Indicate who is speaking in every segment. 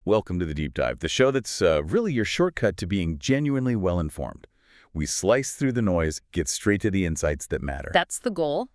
Speaker 1: Welcome to the Deep Dive, the show that's really your shortcut to being genuinely well-informed. We slice through the noise, get straight to the insights that matter.
Speaker 2: That's the goal.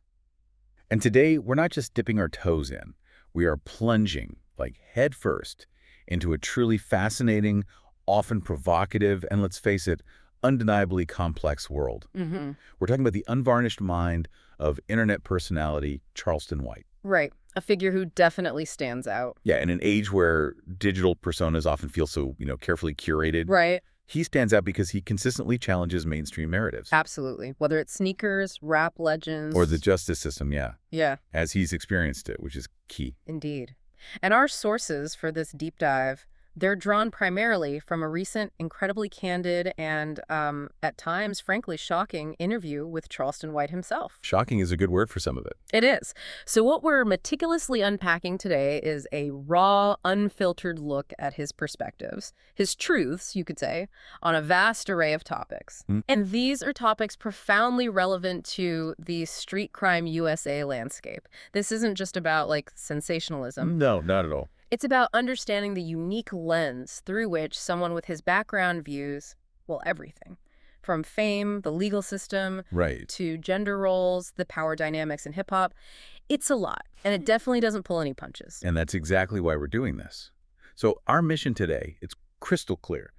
Speaker 1: And today, we're not just dipping our toes in. We are plunging, like head first, into a truly fascinating, often provocative, and let's face it, undeniably complex world. We're talking about the unvarnished mind of internet personality Charleston White.
Speaker 2: Right. A figure who definitely stands out.
Speaker 1: Yeah, in an age where digital personas often feel so, carefully curated.
Speaker 2: Right.
Speaker 1: He stands out because he consistently challenges mainstream narratives.
Speaker 2: Absolutely. Whether it's sneakers, rap legends.
Speaker 1: Or the justice system, yeah.
Speaker 2: Yeah.
Speaker 1: As he's experienced it, which is key.
Speaker 2: Indeed. And our sources for this deep dive, they're drawn primarily from a recent, incredibly candid and, at times, frankly, shocking interview with Charleston White himself.
Speaker 1: Shocking is a good word for some of it.
Speaker 2: It is. So what we're meticulously unpacking today is a raw, unfiltered look at his perspectives, his truths, you could say, on a vast array of topics. And these are topics profoundly relevant to the street crime USA landscape. This isn't just about, sensationalism.
Speaker 1: No, not at all.
Speaker 2: It's about understanding the unique lens through which someone with his background views, well, everything. From fame, the legal system,
Speaker 1: Right.
Speaker 2: to gender roles, the power dynamics in hip-hop. It's a lot, and it definitely doesn't pull any punches.
Speaker 1: And that's exactly why we're doing this. So our mission today, it's crystal clear.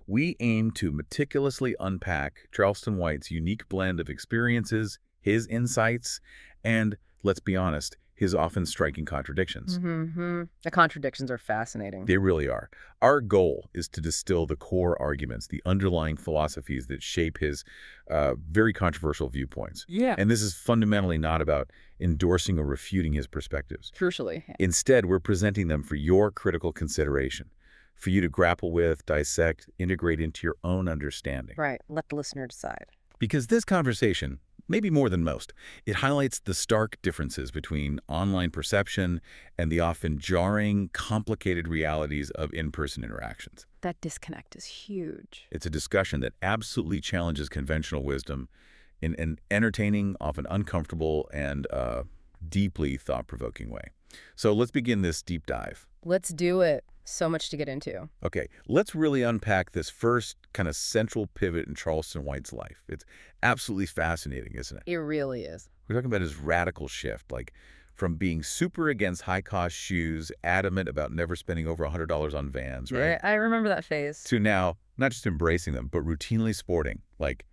Speaker 1: We aim to meticulously unpack Charleston White's unique blend of experiences, his insights, and, let's be honest, his often striking contradictions.
Speaker 2: The contradictions are fascinating.
Speaker 1: They really are. Our goal is to distill the core arguments, the underlying philosophies that shape his very controversial viewpoints.
Speaker 2: Yeah.
Speaker 1: And this is fundamentally not about endorsing or refuting his perspectives.
Speaker 2: Crucially.
Speaker 1: Instead, we're presenting them for your critical consideration, for you to grapple with, dissect, integrate into your own understanding.
Speaker 2: Right. Let the listener decide.
Speaker 1: Because this conversation, maybe more than most, it highlights the stark differences between online perception and the often jarring, complicated realities of in-person interactions.
Speaker 2: That disconnect is huge.
Speaker 1: It's a discussion that absolutely challenges conventional wisdom in an entertaining, often uncomfortable, and deeply thought-provoking way. So let's begin this deep dive.
Speaker 2: Let's do it. So much to get into.
Speaker 1: Okay, let's really unpack this first kind of central pivot in Charleston White's life. It's absolutely fascinating, isn't it?
Speaker 2: It really is.
Speaker 1: We're talking about his radical shift, like from being super against high-cost shoes, adamant about never spending over $100 on Vans, right?
Speaker 2: Yeah, I remember that phase.
Speaker 1: To now, not just embracing them, but routinely sporting, like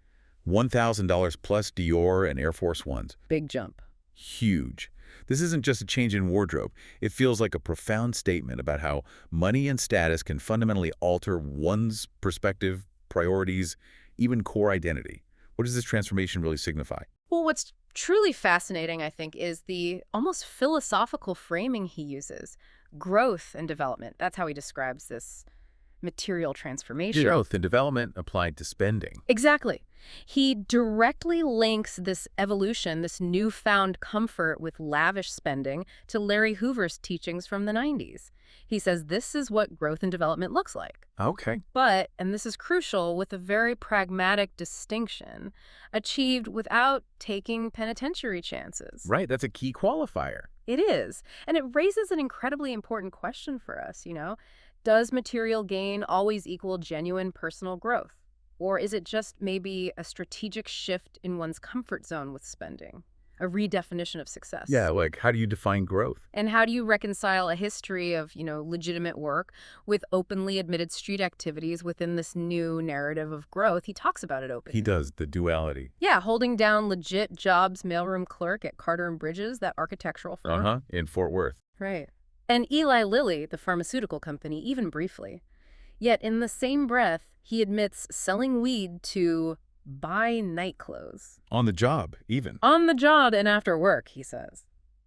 Speaker 1: $1,000 plus Dior and Air Force Ones.
Speaker 2: Big jump.
Speaker 1: Huge. This isn't just a change in wardrobe. It feels like a profound statement about how money and status can fundamentally alter one's perspective, priorities, even core identity. What does this transformation really signify?
Speaker 2: Well, what's truly fascinating, I think, is the almost philosophical framing he uses. Growth and development. That's how he describes this material transformation.
Speaker 1: Growth and development applied to spending.
Speaker 2: Exactly. He directly links this evolution, this newfound comfort with lavish spending, to Larry Hoover's teachings from the 90s. He says this is what growth and development looks like.
Speaker 1: Okay.
Speaker 2: But, and this is crucial, with a very pragmatic distinction, achieved without taking penitentiary chances.
Speaker 1: Right, that's a key qualifier.
Speaker 2: It is. And it raises an incredibly important question for us, Does material gain always equal genuine personal growth? Or is it just maybe a strategic shift in one's comfort zone with spending? A redefinition of success?
Speaker 1: Yeah, like how do you define growth?
Speaker 2: And how do you reconcile a history of, legitimate work with openly admitted street activities within this new narrative of growth? He talks about it openly.
Speaker 1: He does, the duality.
Speaker 2: Yeah, holding down legit jobs, mailroom clerk at Carter and Bridges, that architectural firm.
Speaker 1: In Fort Worth.
Speaker 2: Right. And Eli Lilly, the pharmaceutical company, even briefly. Yet in the same breath, he admits selling weed to buy night clothes.
Speaker 1: On the job, even.
Speaker 2: On the job and after work, he says.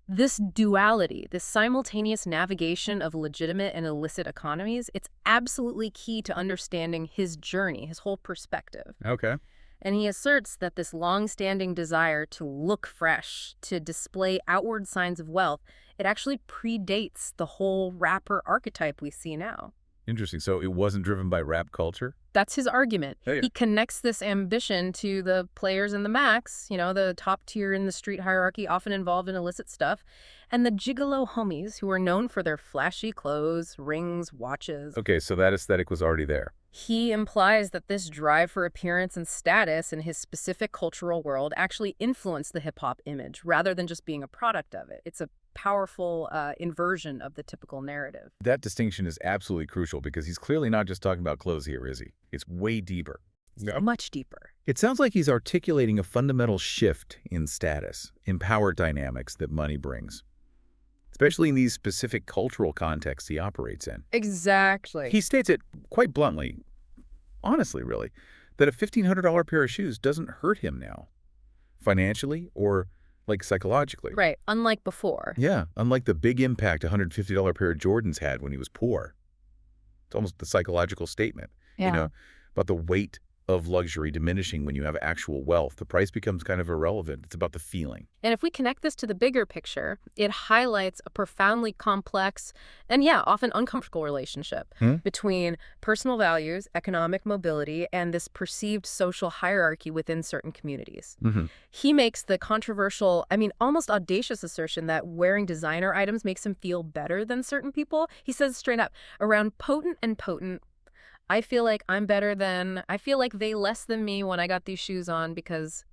Speaker 2: This duality, this simultaneous navigation of legitimate and illicit economies, it's absolutely key to understanding his journey, his whole perspective.
Speaker 1: Okay.
Speaker 2: And he asserts that this long-standing desire to look fresh, to display outward signs of wealth, it actually predates the whole rapper archetype we see now.
Speaker 1: Interesting. So it wasn't driven by rap culture?
Speaker 2: That's his argument.
Speaker 1: Oh, yeah.
Speaker 2: He connects this ambition to the players in the max, the top tier in the street hierarchy, often involved in illicit stuff, and the gigolo homies who are known for their flashy clothes, rings, watches.
Speaker 1: Okay, so that aesthetic was already there.
Speaker 2: He implies that this drive for appearance and status in his specific cultural world actually influenced the hip-hop image rather than just being a product of it. It's a powerful inversion of the typical narrative.
Speaker 1: That distinction is absolutely crucial because he's clearly not just talking about clothes here, is he? It's way deeper.
Speaker 2: Yeah. Much deeper.
Speaker 1: It sounds like he's articulating a fundamental shift in status, in power dynamics that money brings, especially in these specific cultural contexts he operates in.
Speaker 2: Exactly.
Speaker 1: He states it quite bluntly, honestly really, that a $1,500 pair of shoes doesn't hurt him now, financially or psychologically.
Speaker 2: Right, unlike before.
Speaker 1: Yeah, unlike the big impact a $150 pair of Jordans had when he was poor. It's almost the psychological statement, about the weight of luxury diminishing when you have actual wealth. The price becomes kind of irrelevant. It's about the feeling.
Speaker 2: And if we connect this to the bigger picture, it highlights a profoundly complex and, often uncomfortable relationship between personal values, economic mobility, and this perceived social hierarchy within certain communities. He makes the controversial, almost audacious assertion that wearing designer items makes him feel better than certain people. He says straight up, around potent and potent, I feel like I feel like they less than me when I got these shoes on because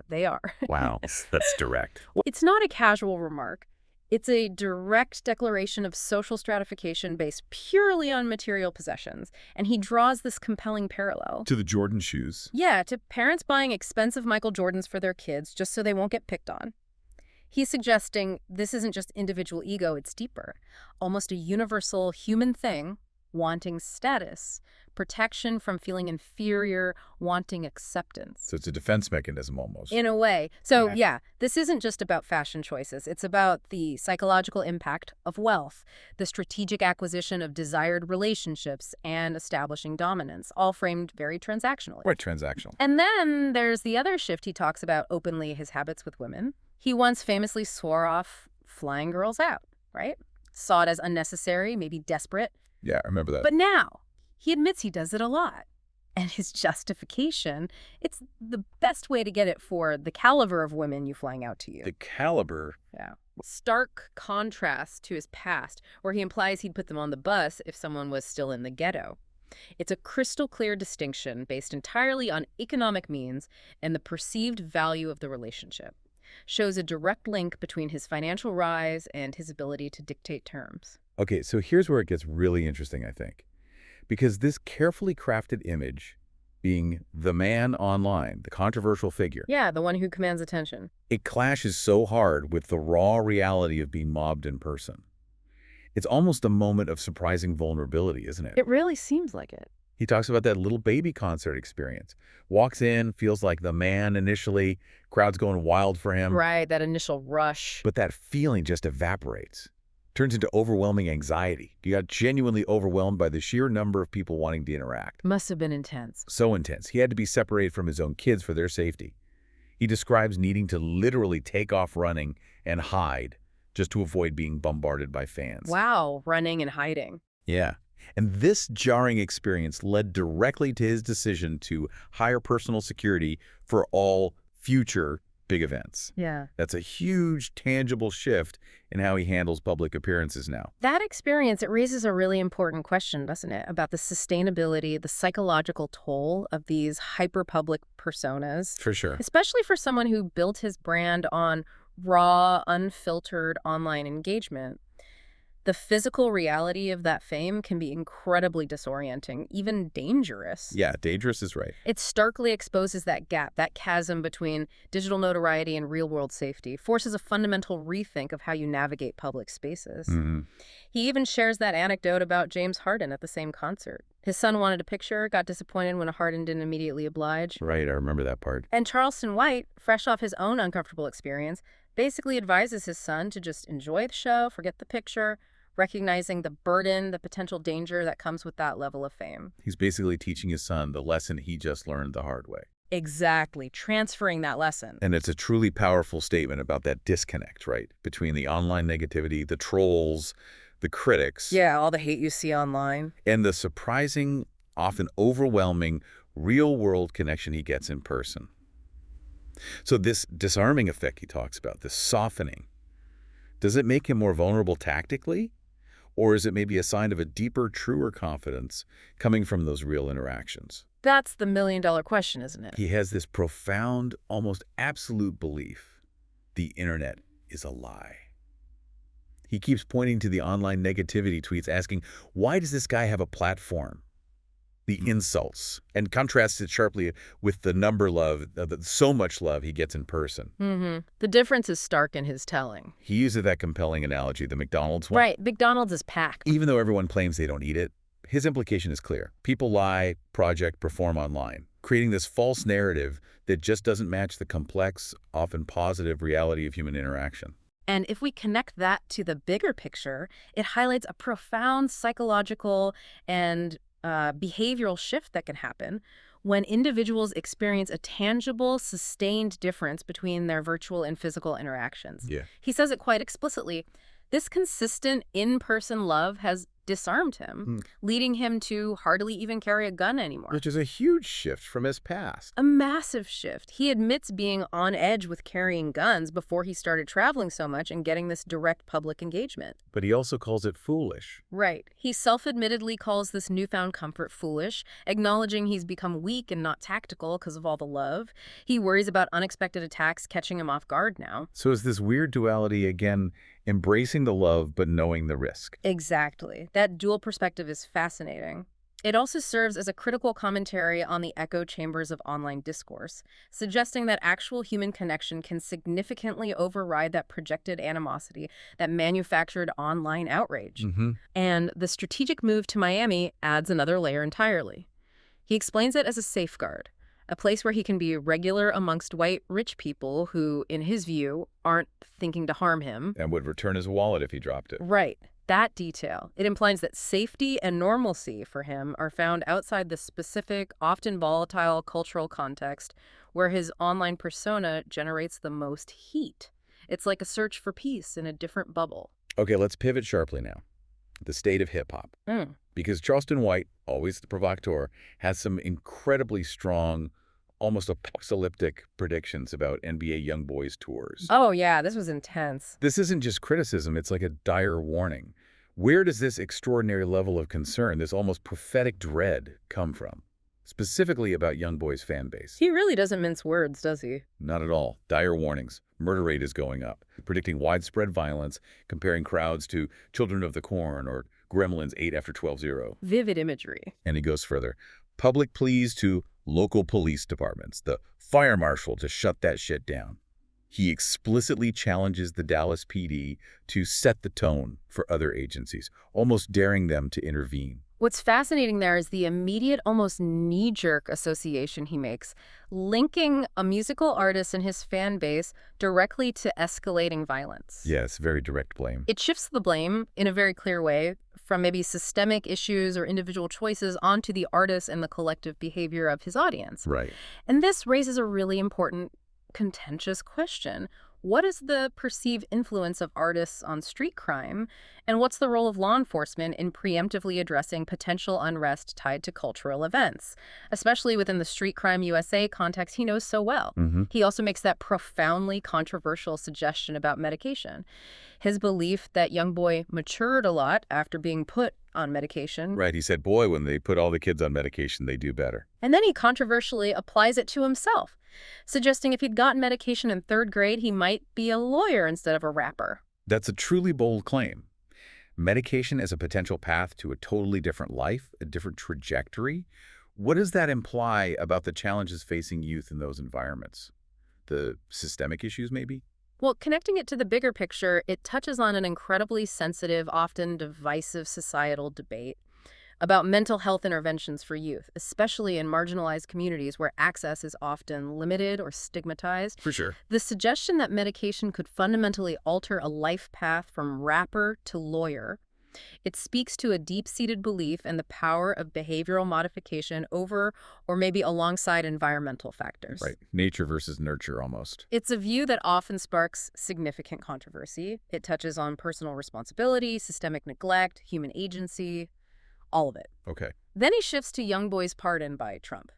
Speaker 2: they are.
Speaker 1: Wow, that's direct.
Speaker 2: It's not a casual remark. It's a direct declaration of social stratification based purely on material possessions. And he draws this compelling parallel.
Speaker 1: To the Jordan shoes.
Speaker 2: Yeah, to parents buying expensive Michael Jordans for their kids just so they won't get picked on. He's suggesting this isn't just individual ego, it's deeper. Almost a universal human thing, wanting status, protection from feeling inferior, wanting acceptance.
Speaker 1: So it's a defense mechanism almost.
Speaker 2: In a way. So this isn't just about fashion choices. It's about the psychological impact of wealth, the strategic acquisition of desired relationships, and establishing dominance, all framed very transactionally.
Speaker 1: Right, transactional.
Speaker 2: And then there's the other shift he talks about openly, his habits with women. He once famously swore off flying girls out, right? Saw it as unnecessary, maybe desperate.
Speaker 1: Yeah, I remember that.
Speaker 2: But now, he admits he does it a lot. And his justification, it's the best way to get it for the caliber of women you flying out to you.
Speaker 1: The caliber?
Speaker 2: Yeah. Stark contrast to his past, where he implies he'd put them on the bus if someone was still in the ghetto. It's a crystal clear distinction based entirely on economic means and the perceived value of the relationship. Shows a direct link between his financial rise and his ability to dictate terms.
Speaker 1: Okay, so here's where it gets really interesting, I think. Because this carefully crafted image, being the man online, the controversial figure.
Speaker 2: Yeah, the one who commands attention.
Speaker 1: It clashes so hard with the raw reality of being mobbed in person. It's almost a moment of surprising vulnerability, isn't it?
Speaker 2: It really seems like it.
Speaker 1: He talks about that little baby concert experience. Walks in, feels like the man initially, crowd's going wild for him.
Speaker 2: Right, that initial rush.
Speaker 1: But that feeling just evaporates. Turns into overwhelming anxiety. You got genuinely overwhelmed by the sheer number of people wanting to interact.
Speaker 2: Must have been intense.
Speaker 1: So intense. He had to be separated from his own kids for their safety. He describes needing to literally take off running and hide just to avoid being bombarded by fans.
Speaker 2: Wow, running and hiding.
Speaker 1: Yeah. And this jarring experience led directly to his decision to hire personal security for all future big events.
Speaker 2: Yeah.
Speaker 1: That's a huge, tangible shift in how he handles public appearances now.
Speaker 2: That experience, it raises a really important question, doesn't it? About the sustainability, the psychological toll of these hyper-public personas.
Speaker 1: For sure.
Speaker 2: Especially for someone who built his brand on raw, unfiltered online engagement. The physical reality of that fame can be incredibly disorienting, even dangerous.
Speaker 1: Yeah, dangerous is right.
Speaker 2: It starkly exposes that gap, that chasm between digital notoriety and real-world safety, forces a fundamental rethink of how you navigate public spaces.
Speaker 1: Mm-hmm.
Speaker 2: He even shares that anecdote about James Harden at the same concert. His son wanted a picture, got disappointed when Harden didn't immediately oblige.
Speaker 1: Right, I remember that part.
Speaker 2: And Charleston White, fresh off his own uncomfortable experience, basically advises his son to just enjoy the show, forget the picture, recognizing the burden, the potential danger that comes with that level of fame.
Speaker 1: He's basically teaching his son the lesson he just learned the hard way.
Speaker 2: Exactly, transferring that lesson.
Speaker 1: And it's a truly powerful statement about that disconnect, right, between the online negativity, the trolls, the critics,
Speaker 2: Yeah, all the hate you see online.
Speaker 1: and the surprising, often overwhelming, real-world connection he gets in person. So this disarming effect he talks about, this softening, does it make him more vulnerable tactically? Or is it maybe a sign of a deeper, truer confidence coming from those real interactions?
Speaker 2: That's the million-dollar question, isn't it?
Speaker 1: He has this profound, almost absolute belief the internet is a lie. He keeps pointing to the online negativity tweets, asking, why does this guy have a platform? The insults, and contrasts it sharply with the so much love he gets in person.
Speaker 2: The difference is stark in his telling.
Speaker 1: He uses that compelling analogy, the McDonald's one.
Speaker 2: Right, McDonald's is packed.
Speaker 1: Even though everyone claims they don't eat it, his implication is clear. People lie, project, perform online, creating this false narrative that just doesn't match the complex, often positive reality of human interaction.
Speaker 2: And if we connect that to the bigger picture, it highlights a profound psychological and behavioral shift that can happen when individuals experience a tangible, sustained difference between their virtual and physical interactions.
Speaker 1: Yeah.
Speaker 2: He says it quite explicitly. This consistent in-person love has disarmed him, leading him to hardly even carry a gun anymore.
Speaker 1: Which is a huge shift from his past.
Speaker 2: A massive shift. He admits being on edge with carrying guns before he started traveling so much and getting this direct public engagement.
Speaker 1: But he also calls it foolish.
Speaker 2: Right. He self-admittedly calls this newfound comfort foolish, acknowledging he's become weak and not tactical because of all the love. He worries about unexpected attacks catching him off guard now.
Speaker 1: So is this weird duality, again, embracing the love but knowing the risk?
Speaker 2: Exactly. That dual perspective is fascinating. It also serves as a critical commentary on the echo chambers of online discourse, suggesting that actual human connection can significantly override that projected animosity, that manufactured online outrage. And the strategic move to Miami adds another layer entirely. He explains it as a safeguard, a place where he can be regular amongst white, rich people who, in his view, aren't thinking to harm him.
Speaker 1: And would return his wallet if he dropped it.
Speaker 2: Right. That detail. It implies that safety and normalcy for him are found outside the specific, often volatile cultural context where his online persona generates the most heat. It's like a search for peace in a different bubble.
Speaker 1: Okay, let's pivot sharply now. The state of hip-hop. Because Charleston White, always the provocateur, has some incredibly strong, almost apocalyptic predictions about NBA YoungBoys tours.
Speaker 2: Oh, yeah, this was intense.
Speaker 1: This isn't just criticism, it's like a dire warning. Where does this extraordinary level of concern, this almost prophetic dread, come from? Specifically about YoungBoy's fan base.
Speaker 2: He really doesn't mince words, does he?
Speaker 1: Not at all. Dire warnings. Murder rate is going up. Predicting widespread violence, comparing crowds to Children of the Corn or Gremlins 8 after 12-0.
Speaker 2: Vivid imagery.
Speaker 1: And he goes further. Public pleas to local police departments, the fire marshal to shut that shit down. He explicitly challenges the Dallas PD to set the tone for other agencies, almost daring them to intervene.
Speaker 2: What's fascinating there is the immediate, almost knee-jerk association he makes, linking a musical artist and his fan base directly to escalating violence.
Speaker 1: Yes, very direct blame.
Speaker 2: It shifts the blame in a very clear way from maybe systemic issues or individual choices onto the artist and the collective behavior of his audience.
Speaker 1: Right.
Speaker 2: And this raises a really important, contentious question. What is the perceived influence of artists on street crime, and what's the role of law enforcement in preemptively addressing potential unrest tied to cultural events, especially within the Street Crime USA context he knows so well? He also makes that profoundly controversial suggestion about medication. His belief that YoungBoy matured a lot after being put on medication.
Speaker 1: Right, he said, boy, when they put all the kids on medication, they do better.
Speaker 2: And then he controversially applies it to himself, suggesting if he'd gotten medication in 3rd grade, he might be a lawyer instead of a rapper.
Speaker 1: That's a truly bold claim. Medication as a potential path to a totally different life, a different trajectory. What does that imply about the challenges facing youth in those environments? The systemic issues, maybe?
Speaker 2: Well, connecting it to the bigger picture, it touches on an incredibly sensitive, often divisive societal debate about mental health interventions for youth, especially in marginalized communities where access is often limited or stigmatized.
Speaker 1: For sure.
Speaker 2: The suggestion that medication could fundamentally alter a life path from rapper to lawyer It speaks to a deep-seated belief in the power of behavioral modification over or maybe alongside environmental factors.
Speaker 1: Right. Nature versus nurture almost.
Speaker 2: It's a view that often sparks significant controversy. It touches on personal responsibility, systemic neglect, human agency, all of it.
Speaker 1: Okay.
Speaker 2: Then he shifts to Young Boy's pardon by Trump,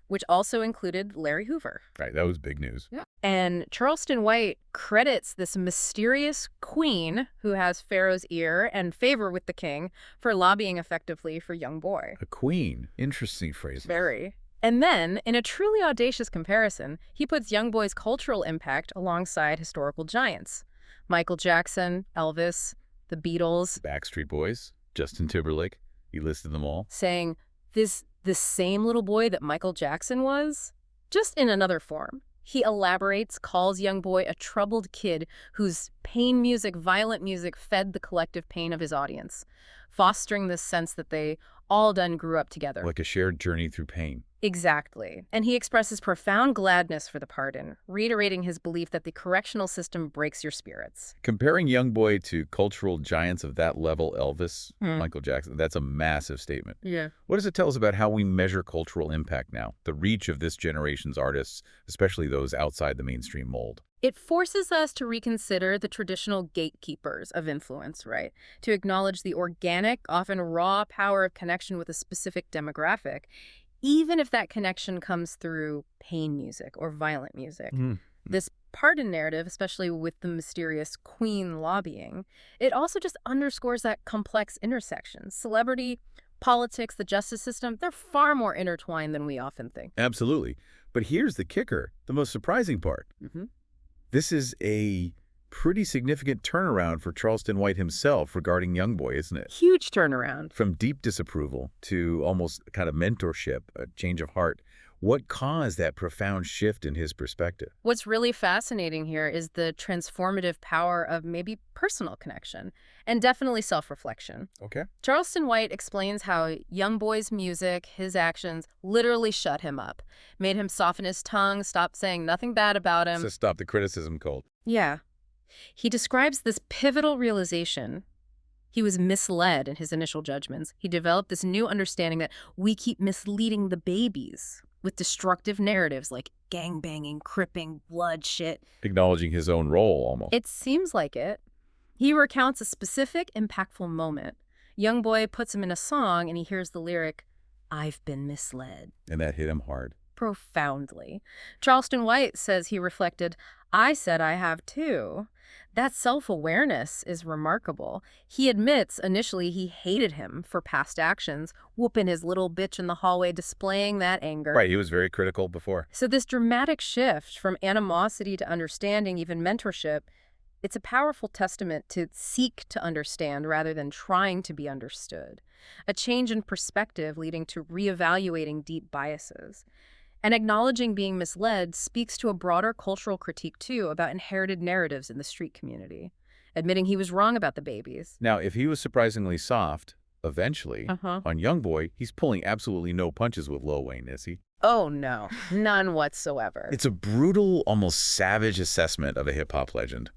Speaker 2: which also included Larry Hoover.
Speaker 1: Right. That was big news.
Speaker 2: Yeah. And Charleston White credits this mysterious queen who has Pharaoh's ear and favor with the king for lobbying effectively for Young Boy.
Speaker 1: A queen. Interesting phrase.
Speaker 2: Very. And then, in a truly audacious comparison, he puts Young Boy's cultural impact alongside historical giants. Michael Jackson, Elvis, the Beatles.
Speaker 1: Backstreet Boys, Justin Timberlake. He listed them all.
Speaker 2: Saying, this same little boy that Michael Jackson was, just in another form. He elaborates, calls Young Boy a troubled kid whose pain music, violent music, fed the collective pain of his audience, fostering this sense that they all done grew up together.
Speaker 1: Like a shared journey through pain.
Speaker 2: Exactly. And he expresses profound gladness for the pardon, reiterating his belief that the correctional system breaks your spirits.
Speaker 1: Comparing Young Boy to cultural giants of that level, Elvis, Michael Jackson, that's a massive statement.
Speaker 2: Yeah.
Speaker 1: What does it tell us about how we measure cultural impact now? The reach of this generation's artists, especially those outside the mainstream mold.
Speaker 2: It forces us to reconsider the traditional gatekeepers of influence, right? To acknowledge the organic, often raw power of connection with a specific demographic, even if that connection comes through pain music or violent music. This pardon narrative, especially with the mysterious queen lobbying, it also just underscores that complex intersection. Celebrity, politics, the justice system, they're far more intertwined than we often think.
Speaker 1: Absolutely. But here's the kicker, the most surprising part. This is a pretty significant turnaround for Charleston White himself regarding Young Boy, isn't it?
Speaker 2: Huge turnaround.
Speaker 1: From deep disapproval to almost kind of mentorship, a change of heart. What caused that profound shift in his perspective?
Speaker 2: What's really fascinating here is the transformative power of maybe personal connection and definitely self-reflection.
Speaker 1: Okay.
Speaker 2: Charleston White explains how Young Boy's music, his actions, literally shut him up, made him soften his tongue, stop saying nothing bad about him.
Speaker 1: So stop the criticism cold.
Speaker 2: Yeah. He describes this pivotal realization. He was misled in his initial judgments. He developed this new understanding that we keep misleading the babies with destructive narratives like gangbanging, cripping, blood, shit.
Speaker 1: Acknowledging his own role, almost.
Speaker 2: It seems like it. He recounts a specific, impactful moment. Young Boy puts him in a song and he hears the lyric, "I've been misled."
Speaker 1: And that hit him hard.
Speaker 2: Profoundly. Charleston White says he reflected, "I said I have too." That self-awareness is remarkable. He admits initially he hated him for past actions, whooping his little bitch in the hallway, displaying that anger.
Speaker 1: Right, he was very critical before.
Speaker 2: So this dramatic shift from animosity to understanding, even mentorship, it's a powerful testament to seek to understand rather than trying to be understood. A change in perspective leading to reevaluating deep biases. And acknowledging being misled speaks to a broader cultural critique, too, about inherited narratives in the street community, admitting he was wrong about the babies.
Speaker 1: Now, if he was surprisingly soft, eventually, on Young Boy, he's pulling absolutely no punches with Lil Wayne, is he?
Speaker 2: Oh, no. None whatsoever.
Speaker 1: It's a brutal, almost savage assessment of a hip-hop legend.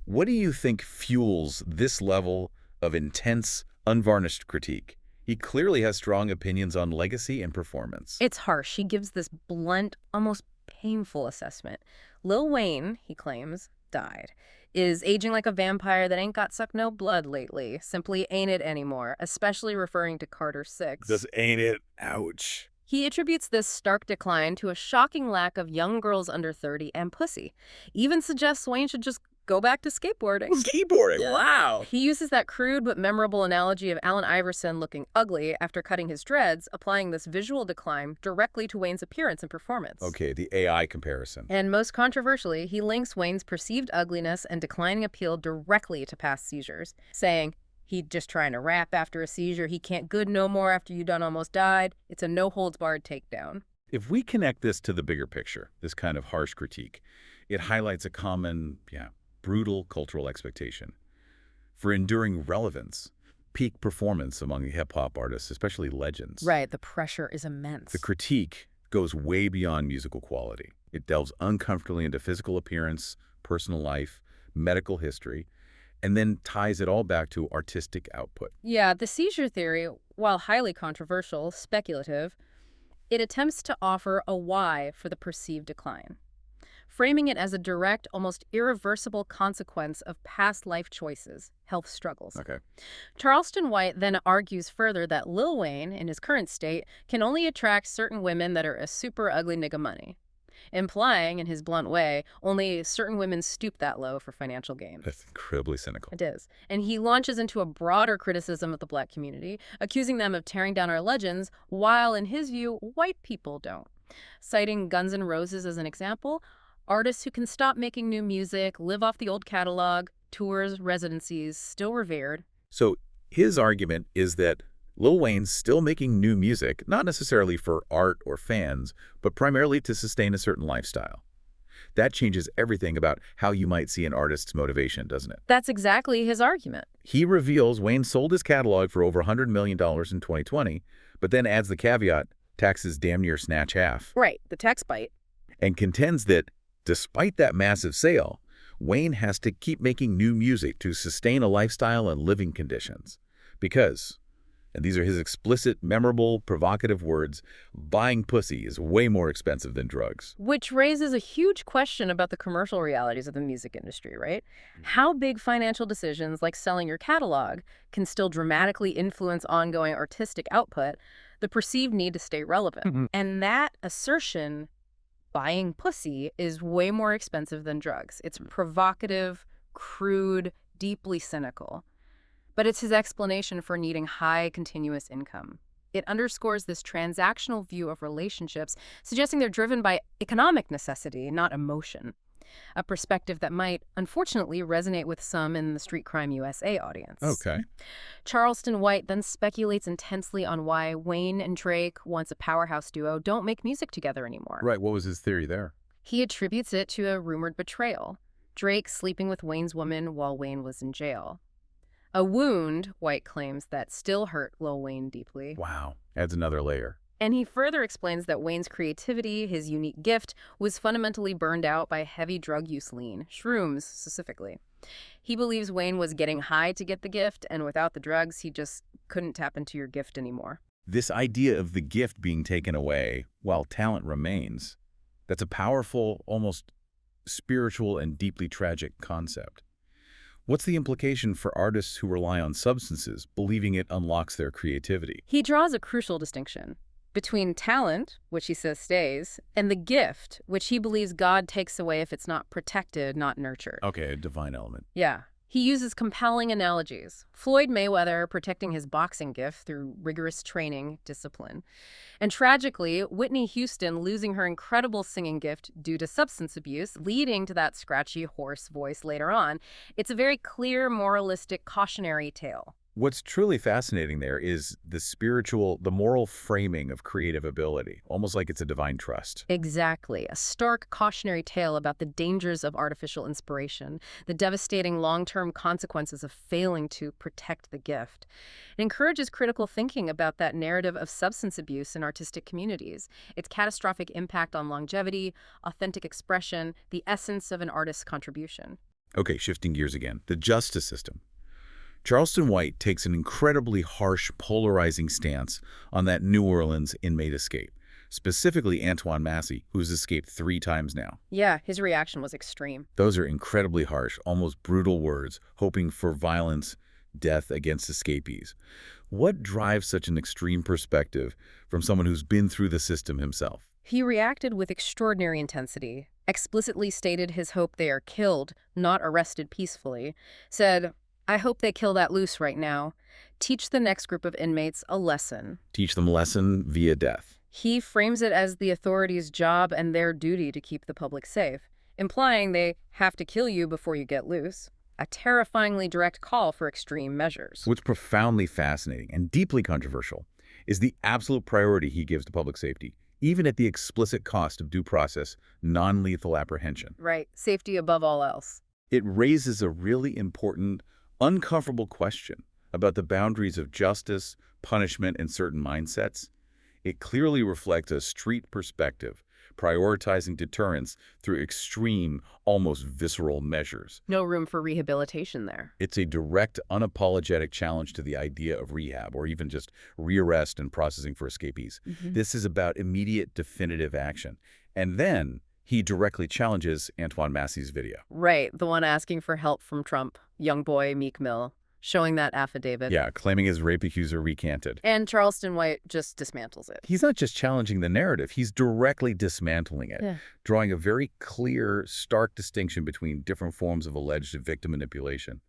Speaker 1: What do you think fuels this level of intense, unvarnished critique? He clearly has strong opinions on legacy and performance.
Speaker 2: It's harsh. He gives this blunt, almost painful assessment. Lil Wayne, he claims, died, is aging like a vampire that ain't got sucked no blood lately. Simply ain't it anymore, especially referring to Carter 6.
Speaker 1: This ain't it. Ouch.
Speaker 2: He attributes this stark decline to a shocking lack of young girls under 30 and pussy. Even suggests Wayne should just go back to skateboarding.
Speaker 1: Skateboarding, wow.
Speaker 2: He uses that crude but memorable analogy of Allen Iverson looking ugly after cutting his dreads, applying this visual decline directly to Wayne's appearance and performance.
Speaker 1: Okay, the AI comparison.
Speaker 2: And most controversially, he links Wayne's perceived ugliness and declining appeal directly to past seizures, saying, "He just trying to rap after a seizure. He can't good no more after you done almost died. It's a no-holds-barred takedown."
Speaker 1: If we connect this to the bigger picture, this kind of harsh critique, it highlights a common, brutal cultural expectation for enduring relevance, peak performance among hip-hop artists, especially legends.
Speaker 2: Right, the pressure is immense.
Speaker 1: The critique goes way beyond musical quality. It delves uncomfortably into physical appearance, personal life, medical history, and then ties it all back to artistic output.
Speaker 2: Yeah, the seizure theory, while highly controversial, speculative, it attempts to offer a why for the perceived decline, framing it as a direct, almost irreversible consequence of past life choices, health struggles.
Speaker 1: Okay.
Speaker 2: Charleston White then argues further that Lil Wayne, in his current state, can only attract certain women that are a super ugly nigga money, implying, in his blunt way, only certain women stoop that low for financial gain.
Speaker 1: That's incredibly cynical.
Speaker 2: It is. And he launches into a broader criticism of the black community, accusing them of tearing down our legends, while, in his view, white people don't. Citing Guns N' Roses as an example, artists who can stop making new music, live off the old catalog, tours, residencies, still revered.
Speaker 1: So his argument is that Lil Wayne's still making new music, not necessarily for art or fans, but primarily to sustain a certain lifestyle. That changes everything about how you might see an artist's motivation, doesn't it?
Speaker 2: That's exactly his argument.
Speaker 1: He reveals Wayne sold his catalog for over $100 million in 2020, but then adds the caveat, taxes damn near snatch half.
Speaker 2: Right, the tax bite.
Speaker 1: And contends that, despite that massive sale, Wayne has to keep making new music to sustain a lifestyle and living conditions. Because, and these are his explicit, memorable, provocative words, buying pussy is way more expensive than drugs.
Speaker 2: Which raises a huge question about the commercial realities of the music industry, right? How big financial decisions like selling your catalog can still dramatically influence ongoing artistic output, the perceived need to stay relevant. And that assertion, buying pussy, is way more expensive than drugs. It's provocative, crude, deeply cynical. But it's his explanation for needing high, continuous income. It underscores this transactional view of relationships, suggesting they're driven by economic necessity, not emotion. A perspective that might, unfortunately, resonate with some in the Street Crime USA audience.
Speaker 1: Okay.
Speaker 2: Charleston White then speculates intensely on why Wayne and Drake, once a powerhouse duo, don't make music together anymore.
Speaker 1: Right, what was his theory there?
Speaker 2: He attributes it to a rumored betrayal, Drake sleeping with Wayne's woman while Wayne was in jail. A wound, White claims, that still hurt Lil Wayne deeply.
Speaker 1: Wow, adds another layer.
Speaker 2: And he further explains that Wayne's creativity, his unique gift, was fundamentally burned out by heavy drug use lean, shrooms specifically. He believes Wayne was getting high to get the gift, and without the drugs, he just couldn't tap into your gift anymore.
Speaker 1: This idea of the gift being taken away while talent remains, that's a powerful, almost spiritual and deeply tragic concept. What's the implication for artists who rely on substances, believing it unlocks their creativity?
Speaker 2: He draws a crucial distinction between talent, which he says stays, and the gift, which he believes God takes away if it's not protected, not nurtured.
Speaker 1: Okay, a divine element.
Speaker 2: Yeah. He uses compelling analogies. Floyd Mayweather protecting his boxing gift through rigorous training, discipline. And tragically, Whitney Houston losing her incredible singing gift due to substance abuse, leading to that scratchy, hoarse voice later on. It's a very clear, moralistic, cautionary tale.
Speaker 1: What's truly fascinating there is the moral framing of creative ability, almost like it's a divine trust.
Speaker 2: Exactly. A stark cautionary tale about the dangers of artificial inspiration, the devastating long-term consequences of failing to protect the gift. It encourages critical thinking about that narrative of substance abuse in artistic communities, its catastrophic impact on longevity, authentic expression, the essence of an artist's contribution.
Speaker 1: Okay, shifting gears again. The justice system. Charleston White takes an incredibly harsh, polarizing stance on that New Orleans inmate escape, specifically Antoine Massey, who's escaped 3 times now.
Speaker 2: Yeah, his reaction was extreme.
Speaker 1: Those are incredibly harsh, almost brutal words, hoping for violence, death against escapees. What drives such an extreme perspective from someone who's been through the system himself?
Speaker 2: He reacted with extraordinary intensity, explicitly stated his hope they are killed, not arrested peacefully, said, "I hope they kill that loose right now. Teach the next group of inmates a lesson."
Speaker 1: Teach them a lesson via death.
Speaker 2: He frames it as the authorities' job and their duty to keep the public safe, implying they have to kill you before you get loose. A terrifyingly direct call for extreme measures.
Speaker 1: What's profoundly fascinating and deeply controversial is the absolute priority he gives to public safety, even at the explicit cost of due process, non-lethal apprehension.
Speaker 2: Right. Safety above all else.
Speaker 1: It raises a really important, uncomfortable question about the boundaries of justice, punishment, and certain mindsets. It clearly reflects a street perspective, prioritizing deterrence through extreme, almost visceral measures.
Speaker 2: No room for rehabilitation there.
Speaker 1: It's a direct, unapologetic challenge to the idea of rehab, or even just rearrest and processing for escapees. This is about immediate, definitive action. And then he directly challenges Antoine Massey's video.
Speaker 2: Right, the one asking for help from Trump, young boy Meek Mill, showing that affidavit.
Speaker 1: Yeah, claiming his rape accuser recanted.
Speaker 2: And Charleston White just dismantles it.
Speaker 1: He's not just challenging the narrative, he's directly dismantling it, drawing a very clear, stark distinction between different forms of alleged victim manipulation.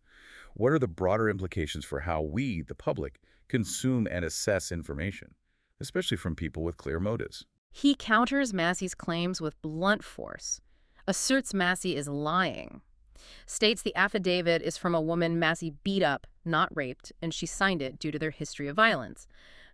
Speaker 1: What are the broader implications for how we, the public, consume and assess information, especially from people with clear motives?
Speaker 2: He counters Massey's claims with blunt force, asserts Massey is lying, states the affidavit is from a woman Massey beat up, not raped, and she signed it due to their history of violence,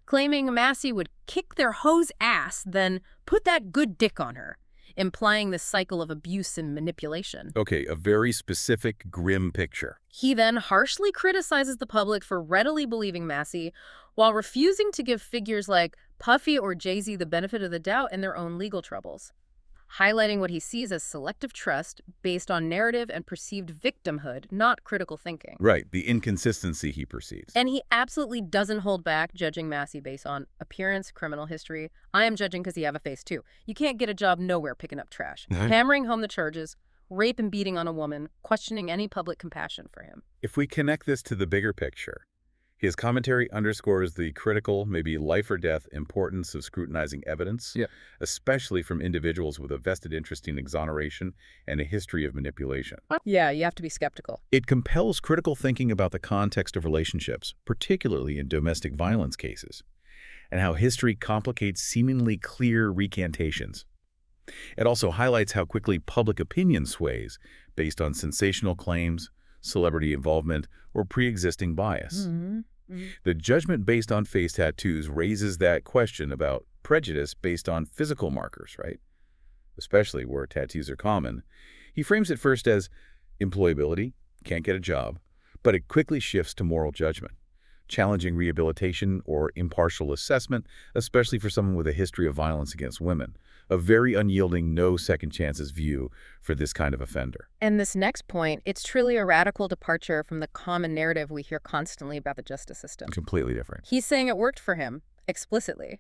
Speaker 2: claiming Massey would kick their hoe's ass, then put that good dick on her, implying this cycle of abuse and manipulation.
Speaker 1: Okay, a very specific, grim picture.
Speaker 2: He then harshly criticizes the public for readily believing Massey, while refusing to give figures like Puffy or Jay-Z the benefit of the doubt in their own legal troubles, highlighting what he sees as selective trust based on narrative and perceived victimhood, not critical thinking.
Speaker 1: Right, the inconsistency he perceives.
Speaker 2: And he absolutely doesn't hold back judging Massey based on appearance, criminal history. I am judging because he have a face too. You can't get a job nowhere picking up trash. Hammering home the charges, rape and beating on a woman, questioning any public compassion for him.
Speaker 1: If we connect this to the bigger picture, his commentary underscores the critical, maybe life-or-death importance of scrutinizing evidence, especially from individuals with a vested interest in exoneration and a history of manipulation.
Speaker 2: Yeah, you have to be skeptical.
Speaker 1: It compels critical thinking about the context of relationships, particularly in domestic violence cases, and how history complicates seemingly clear recantations. It also highlights how quickly public opinion sways based on sensational claims, celebrity involvement, or pre-existing bias. The judgment based on face tattoos raises that question about prejudice based on physical markers, right? Especially where tattoos are common. He frames it first as employability, can't get a job, but it quickly shifts to moral judgment, challenging rehabilitation or impartial assessment, especially for someone with a history of violence against women. A very unyielding, no second chances view for this kind of offender.
Speaker 2: And this next point, it's truly a radical departure from the common narrative we hear constantly about the justice system.
Speaker 1: Completely different.
Speaker 2: He's saying it worked for him, explicitly.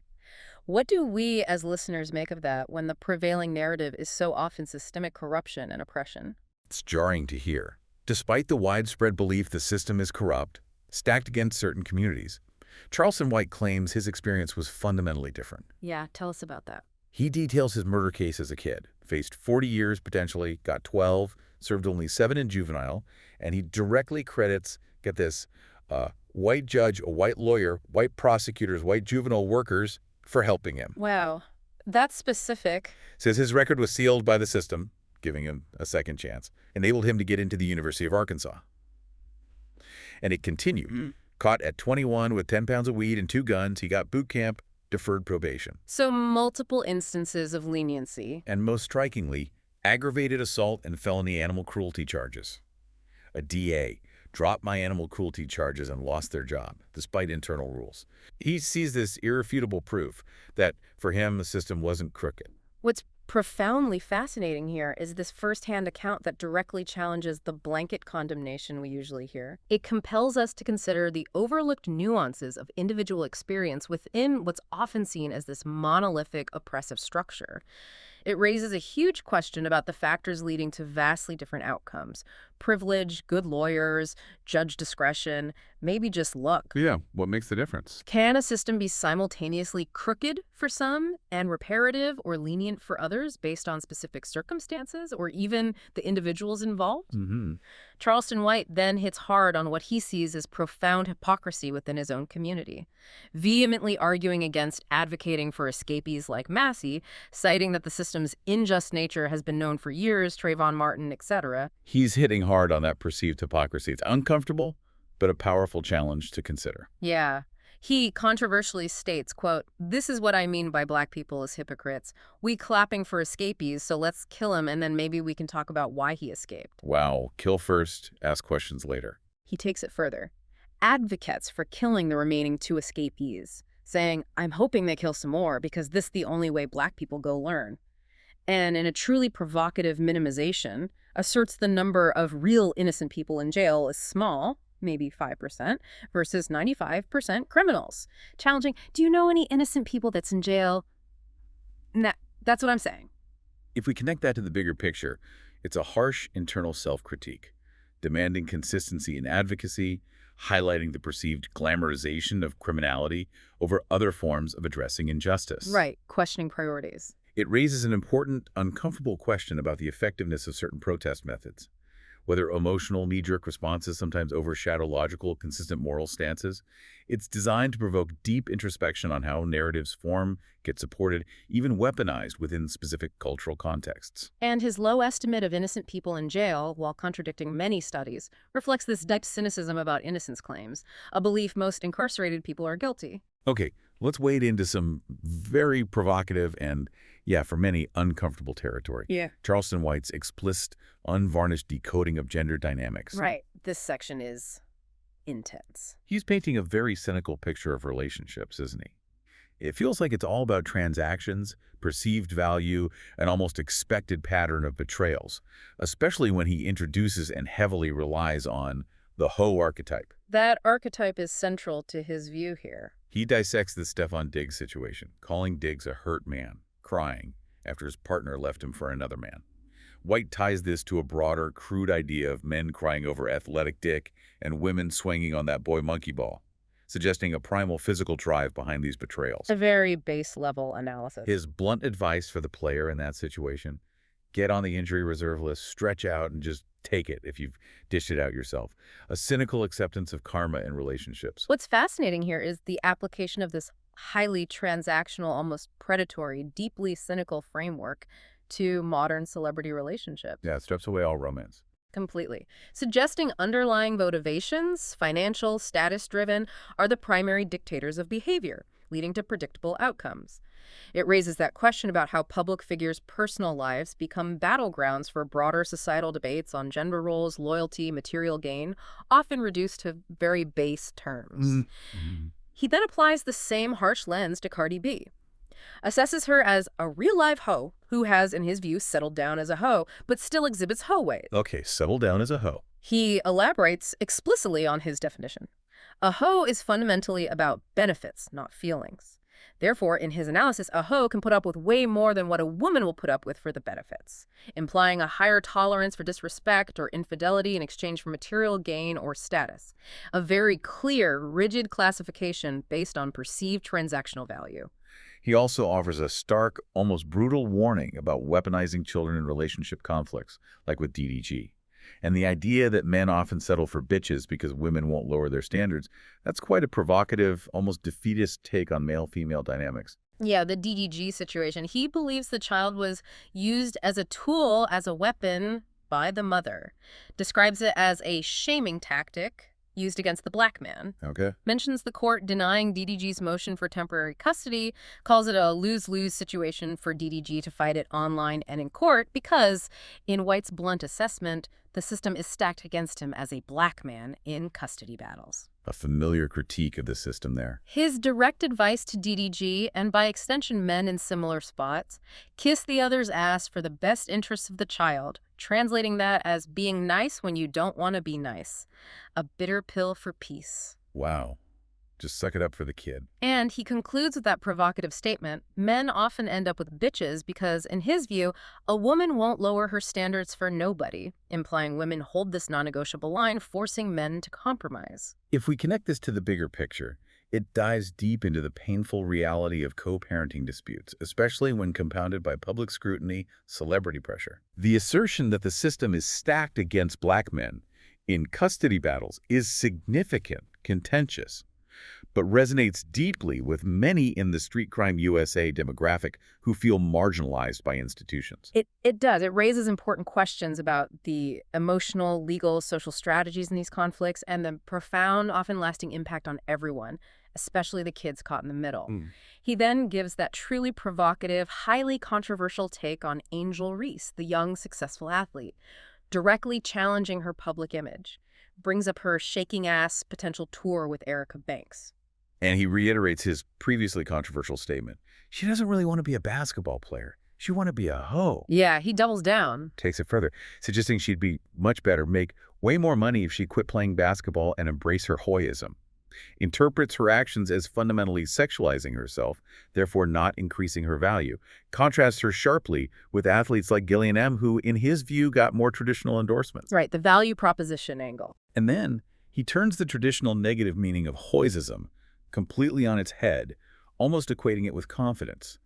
Speaker 2: What do we as listeners make of that when the prevailing narrative is so often systemic corruption and oppression?
Speaker 1: It's jarring to hear. Despite the widespread belief the system is corrupt, stacked against certain communities, Charleston White claims his experience was fundamentally different.
Speaker 2: Yeah, tell us about that.
Speaker 1: He details his murder case as a kid, faced 40 years potentially, got 12, served only 7 in juvenile, and he directly credits, get this, a white judge, a white lawyer, white prosecutors, white juvenile workers for helping him.
Speaker 2: Wow, that's specific.
Speaker 1: Says his record was sealed by the system, giving him a second chance, enabled him to get into the University of Arkansas. And it continued. Caught at 21 with 10 pounds of weed and 2 guns, he got boot camp, deferred probation.
Speaker 2: So multiple instances of leniency.
Speaker 1: And most strikingly, aggravated assault and felony animal cruelty charges. A DA dropped my animal cruelty charges and lost their job, despite internal rules. He sees this irrefutable proof that, for him, the system wasn't crooked.
Speaker 2: What's profoundly fascinating here is this firsthand account that directly challenges the blanket condemnation we usually hear. It compels us to consider the overlooked nuances of individual experience within what's often seen as this monolithic oppressive structure. It raises a huge question about the factors leading to vastly different outcomes. Privilege, good lawyers, judge discretion, maybe just luck.
Speaker 1: Yeah, what makes the difference?
Speaker 2: Can a system be simultaneously crooked for some and reparative or lenient for others based on specific circumstances or even the individuals involved? Charleston White then hits hard on what he sees as profound hypocrisy within his own community, vehemently arguing against advocating for escapees like Massey, citing that the system's unjust nature has been known for years, Trayvon Martin, etc.
Speaker 1: He's hitting hard on that perceived hypocrisy. It's uncomfortable, but a powerful challenge to consider.
Speaker 2: Yeah. He controversially states, quote, "This is what I mean by black people as hypocrites. We clapping for escapees, so let's kill him and then maybe we can talk about why he escaped."
Speaker 1: Wow, kill first, ask questions later.
Speaker 2: He takes it further. Advocates for killing the remaining 2 escapees, saying, "I'm hoping they kill some more because this is the only way black people go learn." And in a truly provocative minimization, asserts the number of real innocent people in jail is small, maybe 5%, versus 95% criminals. Challenging, do you know any innocent people that's in jail? That's what I'm saying.
Speaker 1: If we connect that to the bigger picture, it's a harsh internal self-critique, demanding consistency in advocacy, highlighting the perceived glamorization of criminality over other forms of addressing injustice.
Speaker 2: Right, questioning priorities.
Speaker 1: It raises an important, uncomfortable question about the effectiveness of certain protest methods. Whether emotional, knee-jerk responses sometimes overshadow logical, consistent moral stances, it's designed to provoke deep introspection on how narratives form, get supported, even weaponized within specific cultural contexts.
Speaker 2: And his low estimate of innocent people in jail, while contradicting many studies, reflects this deep cynicism about innocence claims, a belief most incarcerated people are guilty.
Speaker 1: Okay, let's wade into some very provocative and, yeah, for many, uncomfortable territory.
Speaker 2: Yeah.
Speaker 1: Charleston White's explicit, unvarnished decoding of gender dynamics.
Speaker 2: Right. This section is intense.
Speaker 1: He's painting a very cynical picture of relationships, isn't he? It feels like it's all about transactions, perceived value, an almost expected pattern of betrayals, especially when he introduces and heavily relies on the hoe archetype.
Speaker 2: That archetype is central to his view here.
Speaker 1: He dissects the Stefan Diggs situation, calling Diggs a hurt man, crying after his partner left him for another man. White ties this to a broader, crude idea of men crying over athletic dick and women swinging on that boy monkey ball, suggesting a primal physical drive behind these betrayals.
Speaker 2: A very base-level analysis.
Speaker 1: His blunt advice for the player in that situation: get on the injury reserve list, stretch out, and just take it if you've dished it out yourself. A cynical acceptance of karma in relationships.
Speaker 2: What's fascinating here is the application of this highly transactional, almost predatory, deeply cynical framework to modern celebrity relationships.
Speaker 1: Yeah, it strips away all romance.
Speaker 2: Completely. Suggesting underlying motivations, financial, status-driven, are the primary dictators of behavior, leading to predictable outcomes. It raises that question about how public figures' personal lives become battlegrounds for broader societal debates on gender roles, loyalty, material gain, often reduced to very base terms.
Speaker 1: Mm-hmm.
Speaker 2: He then applies the same harsh lens to Cardi B, assesses her as a real-life hoe who has, in his view, settled down as a hoe, but still exhibits hoe ways.
Speaker 1: Okay, settle down as a hoe.
Speaker 2: He elaborates explicitly on his definition. A hoe is fundamentally about benefits, not feelings. Therefore, in his analysis, a hoe can put up with way more than what a woman will put up with for the benefits, implying a higher tolerance for disrespect or infidelity in exchange for material gain or status. A very clear, rigid classification based on perceived transactional value.
Speaker 1: He also offers a stark, almost brutal warning about weaponizing children in relationship conflicts, like with DDG. And the idea that men often settle for bitches because women won't lower their standards, that's quite a provocative, almost defeatist take on male-female dynamics.
Speaker 2: Yeah, the DDG situation. He believes the child was used as a tool, as a weapon, by the mother. Describes it as a shaming tactic used against the black man.
Speaker 1: Okay.
Speaker 2: Mentions the court denying DDG's motion for temporary custody, calls it a lose-lose situation for DDG to fight it online and in court because, in White's blunt assessment, the system is stacked against him as a black man in custody battles.
Speaker 1: A familiar critique of the system there.
Speaker 2: His direct advice to DDG, and by extension men in similar spots, kiss the other's ass for the best interests of the child, translating that as being nice when you don't want to be nice. A bitter pill for peace.
Speaker 1: Wow. Just suck it up for the kid.
Speaker 2: And he concludes with that provocative statement, men often end up with bitches because, in his view, a woman won't lower her standards for nobody, implying women hold this non-negotiable line, forcing men to compromise.
Speaker 1: If we connect this to the bigger picture, it dives deep into the painful reality of co-parenting disputes, especially when compounded by public scrutiny, celebrity pressure. The assertion that the system is stacked against black men in custody battles is significant, contentious, but resonates deeply with many in the street crime USA demographic who feel marginalized by institutions.
Speaker 2: It does. It raises important questions about the emotional, legal, social strategies in these conflicts and the profound, often lasting impact on everyone, especially the kids caught in the middle. He then gives that truly provocative, highly controversial take on Angel Reese, the young, successful athlete, directly challenging her public image. Brings up her shaking-ass potential tour with Erica Banks.
Speaker 1: And he reiterates his previously controversial statement. She doesn't really want to be a basketball player. She want to be a hoe.
Speaker 2: Yeah, he doubles down.
Speaker 1: Takes it further, suggesting she'd be much better, make way more money if she quit playing basketball and embrace her hoyism. Interprets her actions as fundamentally sexualizing herself, therefore not increasing her value. Contrasts her sharply with athletes like Gillian M., who, in his view, got more traditional endorsements.
Speaker 2: Right, the value proposition angle.
Speaker 1: And then he turns the traditional negative meaning of hoyism completely on its head, almost equating it with confidence.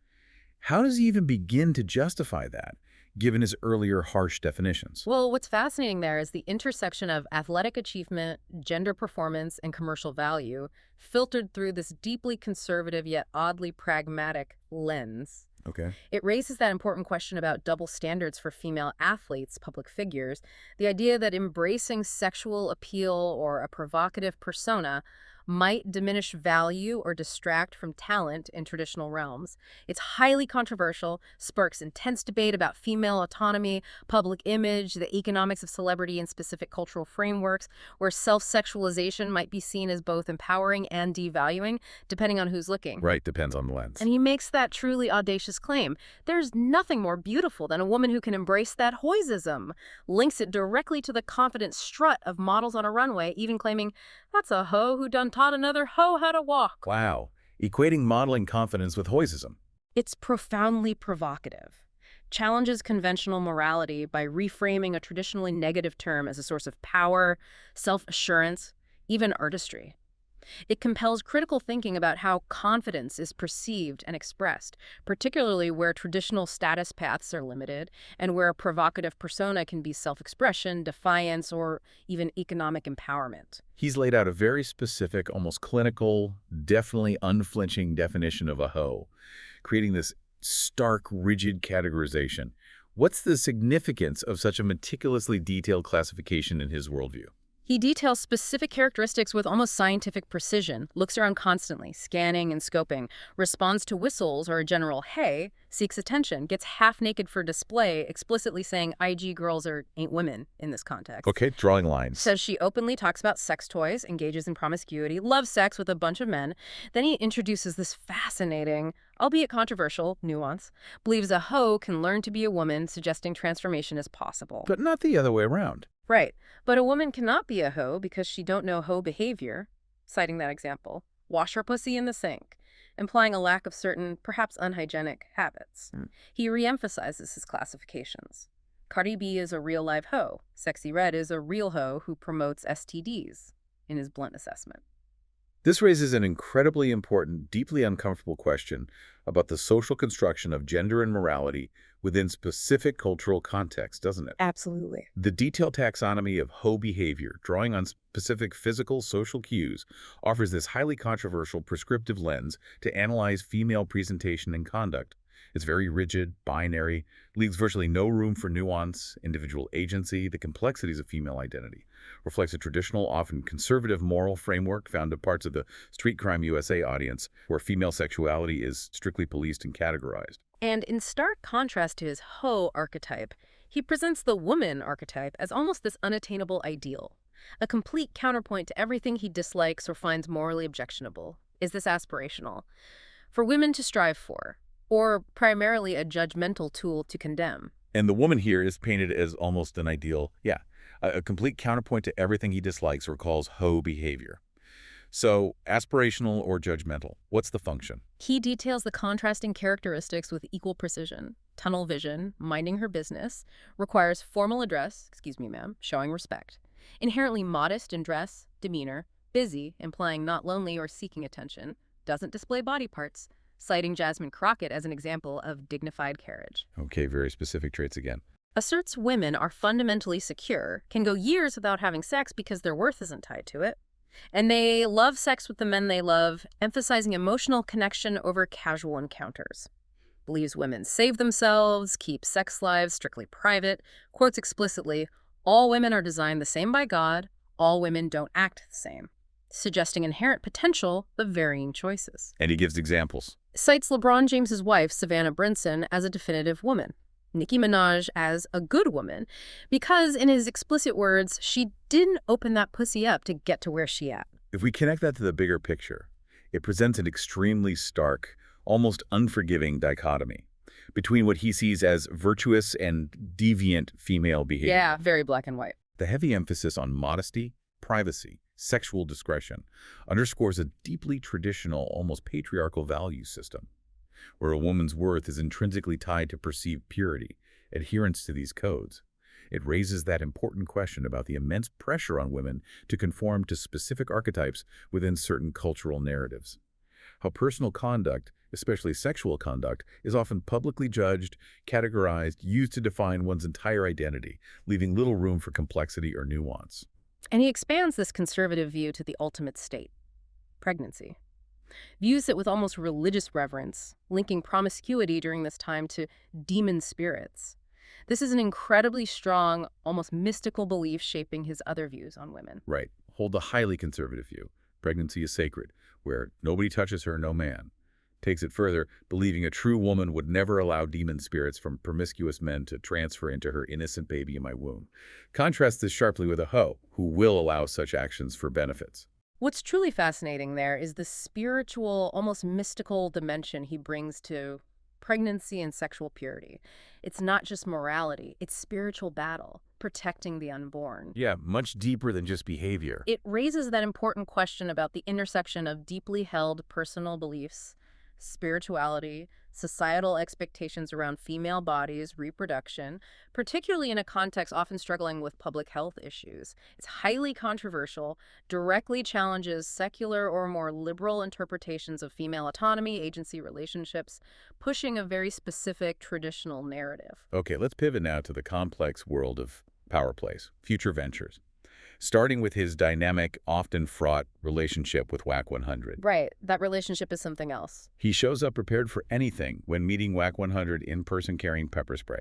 Speaker 1: How does he even begin to justify that, given his earlier harsh definitions?
Speaker 2: Well, what's fascinating there is the intersection of athletic achievement, gender performance, and commercial value filtered through this deeply conservative yet oddly pragmatic lens.
Speaker 1: Okay.
Speaker 2: It raises that important question about double standards for female athletes, public figures, the idea that embracing sexual appeal or a provocative persona might diminish value or distract from talent in traditional realms. It's highly controversial, sparks intense debate about female autonomy, public image, the economics of celebrity in specific cultural frameworks, where self-sexualization might be seen as both empowering and devaluing, depending on who's looking.
Speaker 1: Right, depends on the lens.
Speaker 2: And he makes that truly audacious claim. There's nothing more beautiful than a woman who can embrace that hoisism, links it directly to the confident strut of models on a runway, even claiming, that's a hoe who done taught another hoe how to walk.
Speaker 1: Wow. Equating modeling confidence with hoisism.
Speaker 2: It's profoundly provocative. Challenges conventional morality by reframing a traditionally negative term as a source of power, self-assurance, even artistry. It compels critical thinking about how confidence is perceived and expressed, particularly where traditional status paths are limited and where a provocative persona can be self-expression, defiance, or even economic empowerment.
Speaker 1: He's laid out a very specific, almost clinical, definitely unflinching definition of a hoe, creating this stark, rigid categorization. What's the significance of such a meticulously detailed classification in his worldview?
Speaker 2: He details specific characteristics with almost scientific precision, looks around constantly, scanning and scoping, responds to whistles or a general hey, seeks attention, gets half-naked for display, explicitly saying IG girls ain't women in this context.
Speaker 1: Okay, drawing lines.
Speaker 2: Says she openly talks about sex toys, engages in promiscuity, loves sex with a bunch of men. Then he introduces this fascinating, albeit controversial, nuance, believes a hoe can learn to be a woman, suggesting transformation is possible.
Speaker 1: But not the other way around.
Speaker 2: Right. But a woman cannot be a hoe because she don't know hoe behavior, citing that example. Wash her pussy in the sink, implying a lack of certain, perhaps unhygienic, habits. He reemphasizes his classifications. Cardi B is a real live hoe. Sexy Red is a real hoe who promotes STDs, in his blunt assessment.
Speaker 1: This raises an incredibly important, deeply uncomfortable question about the social construction of gender and morality within specific cultural contexts, doesn't it?
Speaker 2: Absolutely.
Speaker 1: The detailed taxonomy of hoe behavior, drawing on specific physical, social cues, offers this highly controversial prescriptive lens to analyze female presentation and conduct. It's very rigid, binary, leaves virtually no room for nuance, individual agency. The complexities of female identity reflects a traditional, often conservative moral framework found in parts of the Street Crime USA audience, where female sexuality is strictly policed and categorized.
Speaker 2: And in stark contrast to his hoe archetype, he presents the woman archetype as almost this unattainable ideal, a complete counterpoint to everything he dislikes or finds morally objectionable. Is this aspirational? For women to strive for, or primarily a judgmental tool to condemn?
Speaker 1: And the woman here is painted as almost an ideal, a complete counterpoint to everything he dislikes or calls hoe behavior. So, aspirational or judgmental, what's the function?
Speaker 2: He details the contrasting characteristics with equal precision. Tunnel vision, minding her business, requires formal address, excuse me ma'am, showing respect. Inherently modest in dress, demeanor, busy, implying not lonely or seeking attention, doesn't display body parts, citing Jasmine Crockett as an example of dignified carriage.
Speaker 1: Okay, very specific traits again.
Speaker 2: Asserts women are fundamentally secure, can go years without having sex because their worth isn't tied to it. And they love sex with the men they love, emphasizing emotional connection over casual encounters. Believes women save themselves, keep sex lives strictly private, quotes explicitly, all women are designed the same by God, all women don't act the same, suggesting inherent potential but varying choices.
Speaker 1: And he gives examples.
Speaker 2: Cites LeBron James's wife, Savannah Brinson, as a definitive woman. Nicki Minaj as a good woman, because in his explicit words, she didn't open that pussy up to get to where she at.
Speaker 1: If we connect that to the bigger picture, it presents an extremely stark, almost unforgiving dichotomy. between what he sees as virtuous and deviant female behavior.
Speaker 2: Yeah, very black and white.
Speaker 1: The heavy emphasis on modesty, privacy, sexual discretion underscores a deeply traditional, almost patriarchal value system, where a woman's worth is intrinsically tied to perceived purity, adherence to these codes. It raises that important question about the immense pressure on women to conform to specific archetypes within certain cultural narratives. How personal conduct, especially sexual conduct, is often publicly judged, categorized, used to define one's entire identity, leaving little room for complexity or nuance.
Speaker 2: And he expands this conservative view to the ultimate state, pregnancy. Views it with almost religious reverence, linking promiscuity during this time to demon spirits. This is an incredibly strong, almost mystical belief shaping his other views on women.
Speaker 1: Right. Hold a highly conservative view. Pregnancy is sacred, where nobody touches her, no man. Takes it further, believing a true woman would never allow demon spirits from promiscuous men to transfer into her innocent baby in my womb. Contrast this sharply with a hoe, who will allow such actions for benefits.
Speaker 2: What's truly fascinating there is the spiritual, almost mystical dimension he brings to pregnancy and sexual purity. It's not just morality, it's spiritual battle, protecting the unborn.
Speaker 1: Yeah, much deeper than just behavior.
Speaker 2: It raises that important question about the intersection of deeply held personal beliefs, spirituality, societal expectations around female bodies, reproduction, particularly in a context often struggling with public health issues. It's highly controversial, directly challenges secular or more liberal interpretations of female autonomy, agency relationships, pushing a very specific traditional narrative.
Speaker 1: Okay, let's pivot now to the complex world of power plays, future ventures. Starting with his dynamic, often fraught relationship with WAC 100.
Speaker 2: Right, that relationship is something else.
Speaker 1: He shows up prepared for anything when meeting WAC 100 in person carrying pepper spray.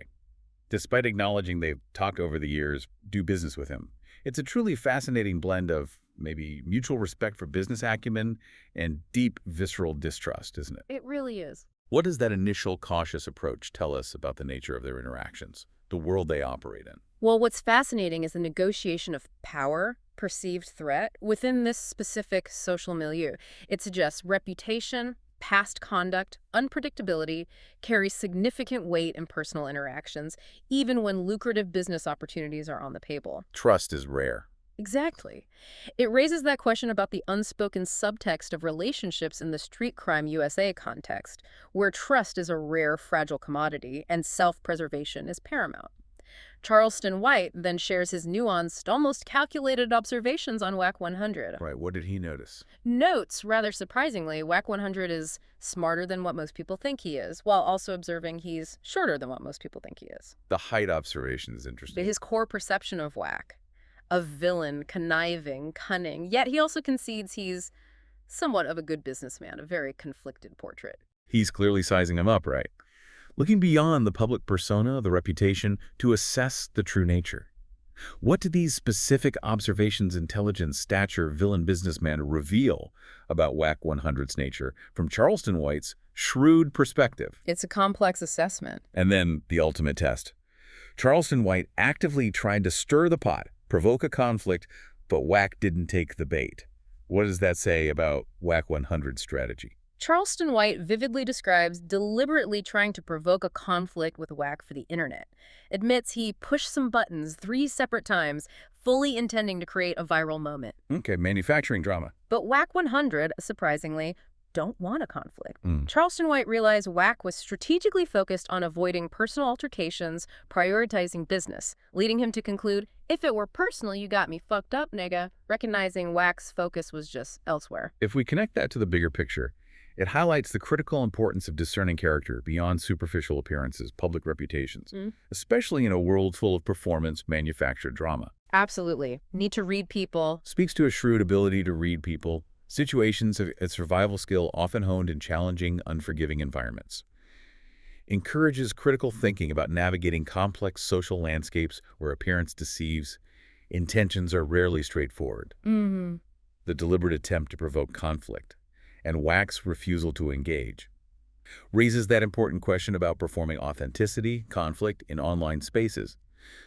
Speaker 1: Despite acknowledging they've talked over the years, do business with him. It's a truly fascinating blend of maybe mutual respect for business acumen and deep visceral distrust, isn't it?
Speaker 2: It really is.
Speaker 1: What does that initial cautious approach tell us about the nature of their interactions, the world they operate in?
Speaker 2: Well, what's fascinating is the negotiation of power, perceived threat, within this specific social milieu. It suggests reputation, past conduct, unpredictability carries significant weight in personal interactions, even when lucrative business opportunities are on the table.
Speaker 1: Trust is rare.
Speaker 2: Exactly. It raises that question about the unspoken subtext of relationships in the street crime USA context, where trust is a rare, fragile commodity and self-preservation is paramount. Charleston White then shares his nuanced, almost calculated observations on WAC 100.
Speaker 1: Right, what did he notice?
Speaker 2: Notes, rather surprisingly, WAC 100 is smarter than what most people think he is, while also observing he's shorter than what most people think he is.
Speaker 1: The height observation is interesting.
Speaker 2: His core perception of WAC, a villain, conniving, cunning, yet he also concedes he's somewhat of a good businessman, a very conflicted portrait.
Speaker 1: He's clearly sizing him up, right? Looking beyond the public persona, the reputation, to assess the true nature. What do these specific observations, intelligence, stature, villain businessman reveal about WAC 100's nature from Charleston White's shrewd perspective?
Speaker 2: It's a complex assessment.
Speaker 1: And then the ultimate test. Charleston White actively tried to stir the pot, provoke a conflict, but WAC didn't take the bait. What does that say about WAC 100's strategy?
Speaker 2: Charleston White vividly describes deliberately trying to provoke a conflict with WAC for the internet. Admits he pushed some buttons 3 separate times, fully intending to create a viral moment.
Speaker 1: Okay, manufacturing drama.
Speaker 2: But WAC 100, surprisingly, don't want a conflict. Charleston White realized WAC was strategically focused on avoiding personal altercations, prioritizing business, leading him to conclude, if it were personal, you got me fucked up, nigga, recognizing WAC's focus was just elsewhere.
Speaker 1: If we connect that to the bigger picture, it highlights the critical importance of discerning character beyond superficial appearances, public reputations, especially in a world full of performance, manufactured drama.
Speaker 2: Absolutely. Need to read people.
Speaker 1: Speaks to a shrewd ability to read people, situations of a survival skill often honed in challenging, unforgiving environments. Encourages critical thinking about navigating complex social landscapes where appearance deceives, intentions are rarely straightforward. The deliberate attempt to provoke conflict, and WAC's refusal to engage, raises that important question about performing authenticity, conflict in online spaces.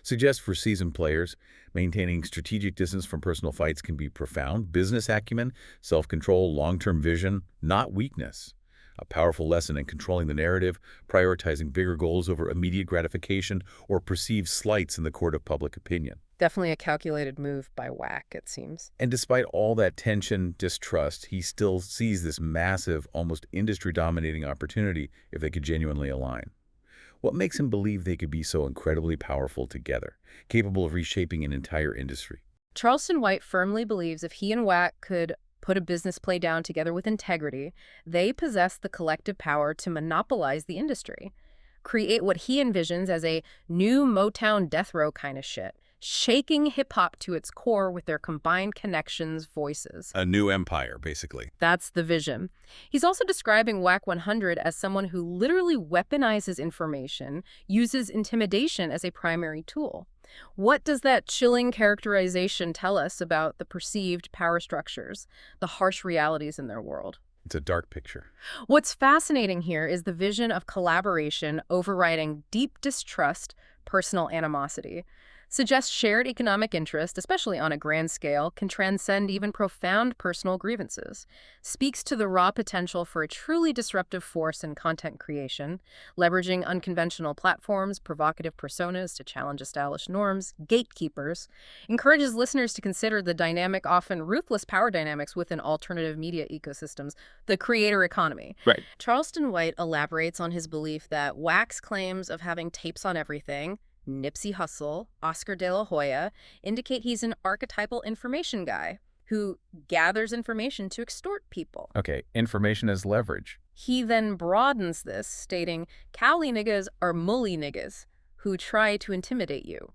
Speaker 1: Suggests for seasoned players, maintaining strategic distance from personal fights can be profound. Business acumen, self-control, long-term vision, not weakness. A powerful lesson in controlling the narrative, prioritizing bigger goals over immediate gratification or perceived slights in the court of public opinion.
Speaker 2: Definitely a calculated move by Wack, it seems.
Speaker 1: And despite all that tension, distrust, he still sees this massive, almost industry-dominating opportunity if they could genuinely align. What makes him believe they could be so incredibly powerful together, capable of reshaping an entire industry?
Speaker 2: Charleston White firmly believes if he and Wack could put a business play down together with integrity, they possess the collective power to monopolize the industry, create what he envisions as a new Motown death row kind of shit, shaking hip-hop to its core with their combined connections, voices.
Speaker 1: A new empire, basically.
Speaker 2: That's the vision. He's also describing Wack 100 as someone who literally weaponizes information, uses intimidation as a primary tool. What does that chilling characterization tell us about the perceived power structures, the harsh realities in their world?
Speaker 1: It's a dark picture.
Speaker 2: What's fascinating here is the vision of collaboration overriding deep distrust, personal animosity. Suggests shared economic interest, especially on a grand scale, can transcend even profound personal grievances. Speaks to the raw potential for a truly disruptive force in content creation, leveraging unconventional platforms, provocative personas to challenge established norms, gatekeepers. Encourages listeners to consider the dynamic, often ruthless power dynamics within alternative media ecosystems, the creator economy.
Speaker 1: Right.
Speaker 2: Charleston White elaborates on his belief that Wack's claims of having tapes on everything, Nipsey Hussle, Oscar de la Hoya, indicate he's an archetypal information guy who gathers information to extort people.
Speaker 1: Okay, information as leverage.
Speaker 2: He then broadens this, stating, Cali niggas are mully niggas who try to intimidate you,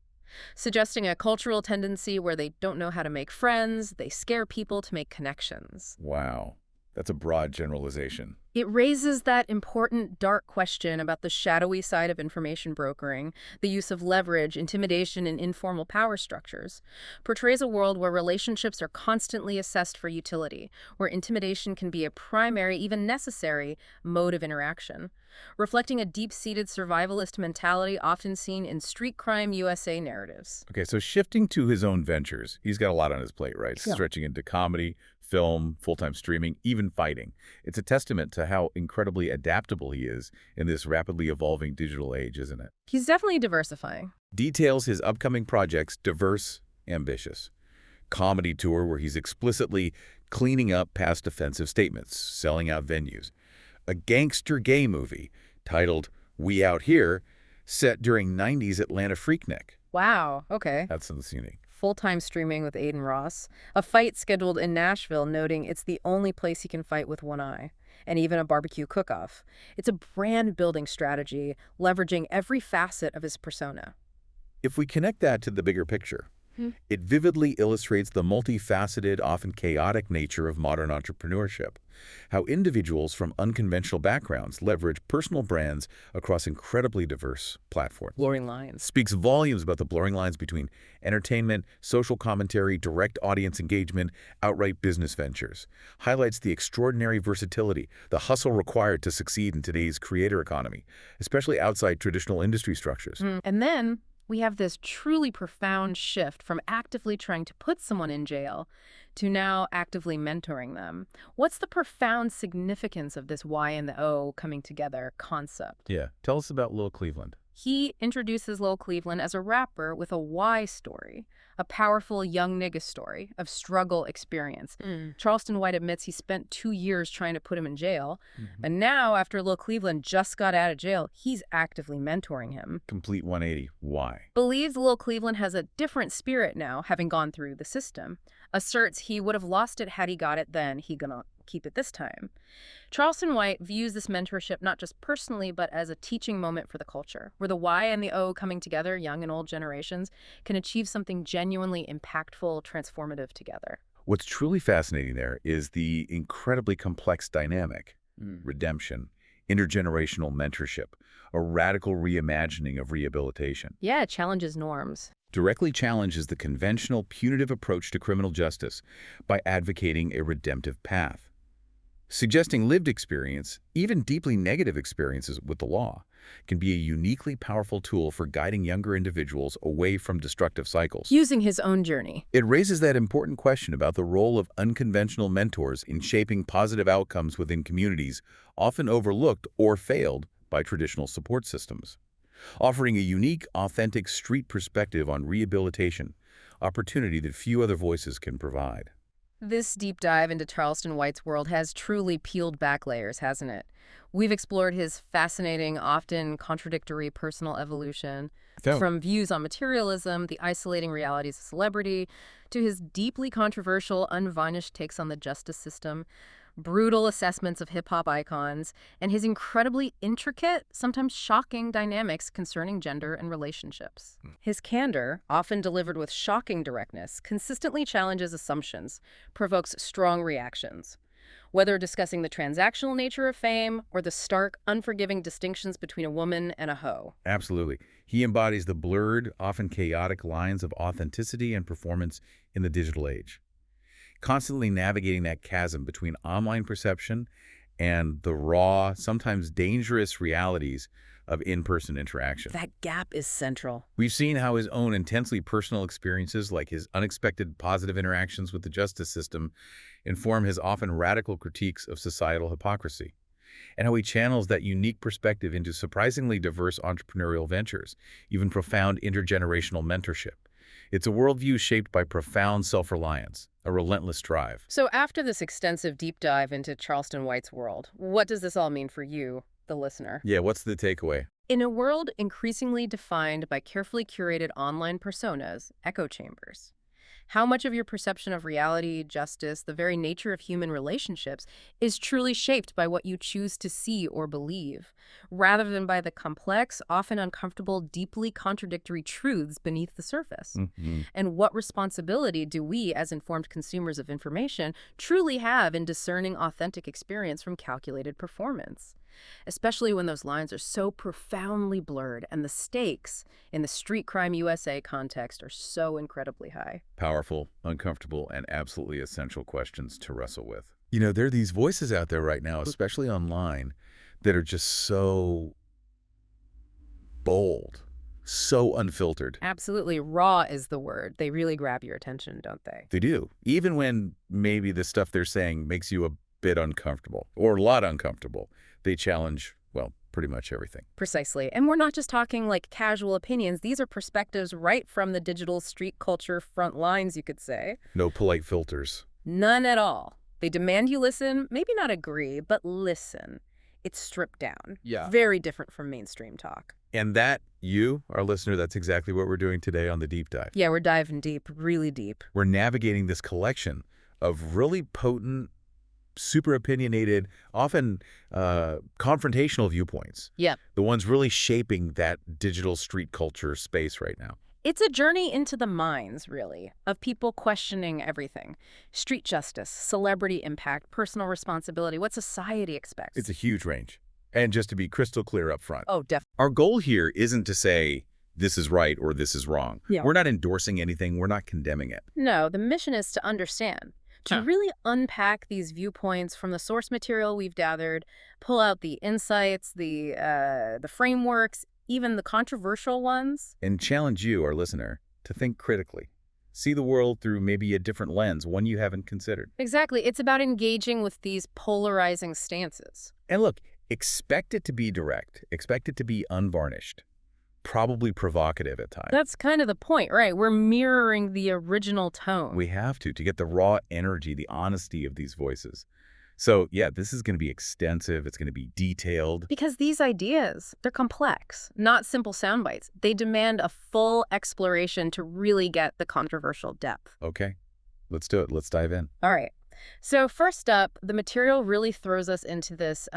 Speaker 2: suggesting a cultural tendency where they don't know how to make friends, they scare people to make connections.
Speaker 1: Wow. That's a broad generalization.
Speaker 2: It raises that important dark question about the shadowy side of information brokering, the use of leverage, intimidation, and informal power structures. Portrays a world where relationships are constantly assessed for utility, where intimidation can be a primary, even necessary, mode of interaction, reflecting a deep-seated survivalist mentality often seen in street crime USA narratives.
Speaker 1: Okay, so shifting to his own ventures, he's got a lot on his plate, right?
Speaker 2: Yeah.
Speaker 1: Stretching into comedy, film, full-time streaming, even fighting. It's a testament to how incredibly adaptable he is in this rapidly evolving digital age, isn't it?
Speaker 2: He's definitely diversifying.
Speaker 1: Details his upcoming projects diverse, ambitious. Comedy tour where he's explicitly cleaning up past offensive statements, selling out venues. A gangster gay movie titled We Out Here, set during 90s Atlanta Freaknik.
Speaker 2: Wow, okay.
Speaker 1: That's insane.
Speaker 2: Full-time streaming with Aiden Ross, a fight scheduled in Nashville, noting it's the only place he can fight with one eye, and even a barbecue cook-off. It's a brand-building strategy, leveraging every facet of his persona.
Speaker 1: If we connect that to the bigger picture, it vividly illustrates the multifaceted, often chaotic nature of modern entrepreneurship, how individuals from unconventional backgrounds leverage personal brands across incredibly diverse platforms.
Speaker 2: Blurring lines.
Speaker 1: Speaks volumes about the blurring lines between entertainment, social commentary, direct audience engagement, outright business ventures. Highlights the extraordinary versatility, the hustle required to succeed in today's creator economy, especially outside traditional industry structures.
Speaker 2: And then we have this truly profound shift from actively trying to put someone in jail to now actively mentoring them. What's the profound significance of this Y and the O coming together concept?
Speaker 1: Yeah. Tell us about Lil Cleveland.
Speaker 2: He introduces Lil Cleveland as a rapper with a Y story, a powerful young nigga story of struggle experience. Charleston White admits he spent 2 years trying to put him in jail, and now, after Lil Cleveland just got out of jail, he's actively mentoring him.
Speaker 1: Complete 180. Why?
Speaker 2: Believes Lil Cleveland has a different spirit now, having gone through the system. Asserts he would have lost it had he got it then, he gonna keep it this time. Charleston White views this mentorship not just personally, but as a teaching moment for the culture, where the Y and the O coming together, young and old generations, can achieve something genuinely impactful, transformative together.
Speaker 1: What's truly fascinating there is the incredibly complex dynamic, redemption, intergenerational mentorship, a radical reimagining of rehabilitation.
Speaker 2: Yeah, it challenges norms.
Speaker 1: Directly challenges the conventional punitive approach to criminal justice by advocating a redemptive path. Suggesting lived experience, even deeply negative experiences with the law, can be a uniquely powerful tool for guiding younger individuals away from destructive cycles.
Speaker 2: Using his own journey.
Speaker 1: It raises that important question about the role of unconventional mentors in shaping positive outcomes within communities often overlooked or failed by traditional support systems, offering a unique, authentic street perspective on rehabilitation, opportunity that few other voices can provide.
Speaker 2: This deep dive into Charleston White's world has truly peeled back layers, hasn't it? We've explored his fascinating, often contradictory personal evolution, from views on materialism, the isolating realities of celebrity, to his deeply controversial, unvarnished takes on the justice system, brutal assessments of hip-hop icons, and his incredibly intricate, sometimes shocking dynamics concerning gender and relationships. His candor, often delivered with shocking directness, consistently challenges assumptions, provokes strong reactions. Whether discussing the transactional nature of fame or the stark, unforgiving distinctions between a woman and a hoe.
Speaker 1: Absolutely. He embodies the blurred, often chaotic lines of authenticity and performance in the digital age, constantly navigating that chasm between online perception and the raw, sometimes dangerous realities of in-person interaction.
Speaker 2: That gap is central.
Speaker 1: We've seen how his own intensely personal experiences, like his unexpected positive interactions with the justice system, inform his often radical critiques of societal hypocrisy, and how he channels that unique perspective into surprisingly diverse entrepreneurial ventures, even profound intergenerational mentorship. It's a worldview shaped by profound self-reliance, a relentless drive.
Speaker 2: So after this extensive deep dive into Charleston White's world, what does this all mean for you, the listener?
Speaker 1: Yeah, what's the takeaway?
Speaker 2: In a world increasingly defined by carefully curated online personas, echo chambers, how much of your perception of reality, justice, the very nature of human relationships is truly shaped by what you choose to see or believe, rather than by the complex, often uncomfortable, deeply contradictory truths beneath the surface? And what responsibility do we, as informed consumers of information, truly have in discerning authentic experience from calculated performance? Especially when those lines are so profoundly blurred and the stakes in the street crime USA context are so incredibly high.
Speaker 1: Powerful, uncomfortable, and absolutely essential questions to wrestle with. You know, there are these voices out there right now, especially online, that are just so bold, so unfiltered.
Speaker 2: Absolutely. Raw is the word. They really grab your attention, don't they?
Speaker 1: They do. Even when maybe the stuff they're saying makes you a bit uncomfortable, or a lot uncomfortable. They challenge, well, pretty much everything.
Speaker 2: Precisely. And we're not just talking like casual opinions. These are perspectives right from the digital street culture front lines, you could say.
Speaker 1: No polite filters.
Speaker 2: None at all. They demand you listen, maybe not agree, but listen. It's stripped down.
Speaker 1: Yeah.
Speaker 2: Very different from mainstream talk.
Speaker 1: And that, you, our listener, that's exactly what we're doing today on the Deep Dive.
Speaker 2: Yeah, we're diving deep, really deep.
Speaker 1: We're navigating this collection of really potent, super opinionated, often confrontational viewpoints.
Speaker 2: Yeah.
Speaker 1: The ones really shaping that digital street culture space right now.
Speaker 2: It's a journey into the minds, really, of people questioning everything. Street justice, celebrity impact, personal responsibility, what society expects.
Speaker 1: It's a huge range. And just to be crystal clear up front.
Speaker 2: Oh, definitely.
Speaker 1: Our goal here isn't to say this is right or this is wrong.
Speaker 2: Yeah.
Speaker 1: We're not endorsing anything. We're not condemning it.
Speaker 2: No, the mission is to understand. To really unpack these viewpoints from the source material we've gathered, pull out the insights, the frameworks, even the controversial ones.
Speaker 1: And challenge you, our listener, to think critically. See the world through maybe a different lens, one you haven't considered.
Speaker 2: Exactly. It's about engaging with these polarizing stances.
Speaker 1: And look, expect it to be direct. Expect it to be unvarnished. Probably provocative at times.
Speaker 2: That's kind of the point, right? We're mirroring the original tone.
Speaker 1: We have to get the raw energy, the honesty of these voices. So, yeah, this is going to be extensive. It's going to be detailed.
Speaker 2: Because these ideas, they're complex, not simple sound bites. They demand a full exploration to really get the controversial depth.
Speaker 1: Okay, let's do it. Let's dive in.
Speaker 2: All right. So first up, the material really throws us into this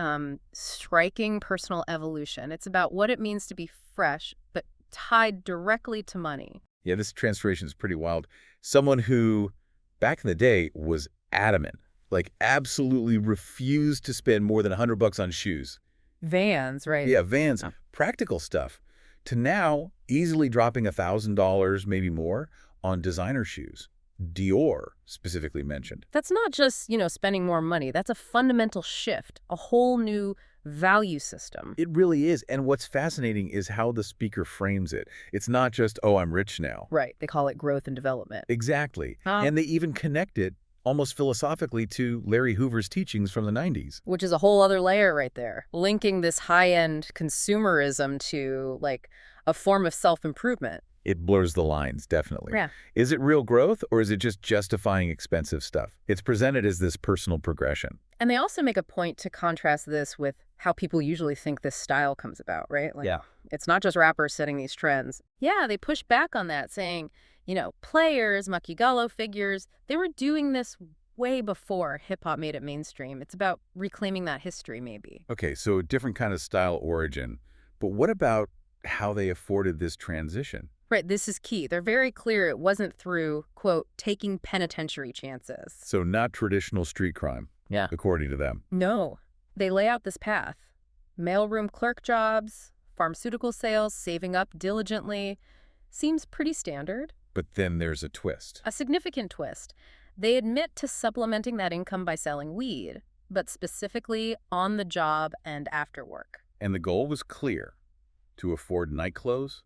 Speaker 2: striking personal evolution. It's about what it means to be fresh, but tied directly to money.
Speaker 1: Yeah, this transformation is pretty wild. Someone who, back in the day, was adamant, like absolutely refused to spend more than $100 on shoes.
Speaker 2: Vans, right?
Speaker 1: Yeah, Vans, practical stuff, to now easily dropping $1,000, maybe more, on designer shoes. Dior specifically mentioned.
Speaker 2: That's not just, spending more money. That's a fundamental shift, a whole new value system.
Speaker 1: It really is. And what's fascinating is how the speaker frames it. It's not just, oh, I'm rich now.
Speaker 2: Right. They call it growth and development.
Speaker 1: Exactly. And they even connect it almost philosophically to Larry Hoover's teachings from the 90s.
Speaker 2: Which is a whole other layer right there, linking this high-end consumerism to, like, a form of self-improvement.
Speaker 1: It blurs the lines, definitely.
Speaker 2: Yeah.
Speaker 1: Is it real growth, or is it just justifying expensive stuff? It's presented as this personal progression.
Speaker 2: And they also make a point to contrast this with how people usually think this style comes about, right? Like,
Speaker 1: Yeah.
Speaker 2: It's not just rappers setting these trends. Yeah, they push back on that, saying, players, Machiavello figures, they were doing this way before hip-hop made it mainstream. It's about reclaiming that history, maybe.
Speaker 1: Okay, so a different kind of style origin. But what about how they afforded this transition?
Speaker 2: Right, this is key. They're very clear it wasn't through, quote, taking penitentiary chances.
Speaker 1: So not traditional street crime, according to them.
Speaker 2: No. They lay out this path. Mailroom clerk jobs, pharmaceutical sales, saving up diligently. Seems pretty standard.
Speaker 1: But then there's a twist.
Speaker 2: A significant twist. They admit to supplementing that income by selling weed, but specifically on the job and after work.
Speaker 1: And the goal was clear: to afford night clothes,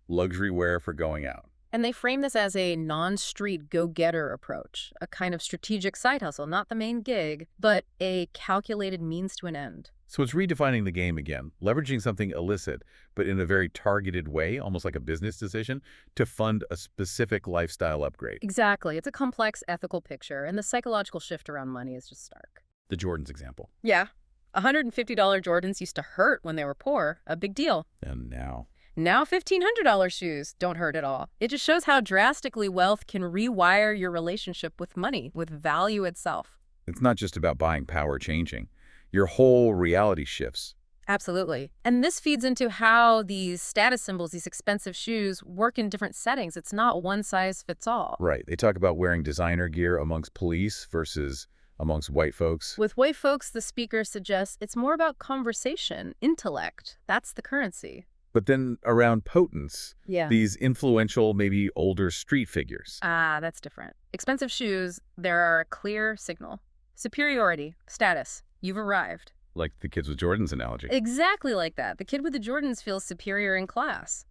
Speaker 1: luxury wear for going out.
Speaker 2: And they frame this as a non-street go-getter approach, a kind of strategic side hustle, not the main gig, but a calculated means to an end.
Speaker 1: So it's redefining the game again, leveraging something illicit, but in a very targeted way, almost like a business decision, to fund a specific lifestyle upgrade.
Speaker 2: Exactly. It's a complex ethical picture, and the psychological shift around money is just stark.
Speaker 1: The Jordans example.
Speaker 2: Yeah. $150 Jordans used to hurt when they were poor. A big deal.
Speaker 1: And now
Speaker 2: $1,500 shoes don't hurt at all. It just shows how drastically wealth can rewire your relationship with money, with value itself.
Speaker 1: it's not just about buying power changing. Your whole reality shifts.
Speaker 2: Absolutely. And this feeds into how these status symbols, these expensive shoes, work in different settings. It's not one size fits all.
Speaker 1: Right. They talk about wearing designer gear amongst police versus amongst white folks.
Speaker 2: With white folks, the speaker suggests it's more about conversation, intellect. That's the currency.
Speaker 1: But then around potents,
Speaker 2: Yeah.
Speaker 1: these influential, maybe older street figures.
Speaker 2: That's different. Expensive shoes, there are a clear signal. Superiority, status. You've arrived.
Speaker 1: Like the kids with Jordans analogy.
Speaker 2: Exactly like that. The kid with the Jordans feels superior in class.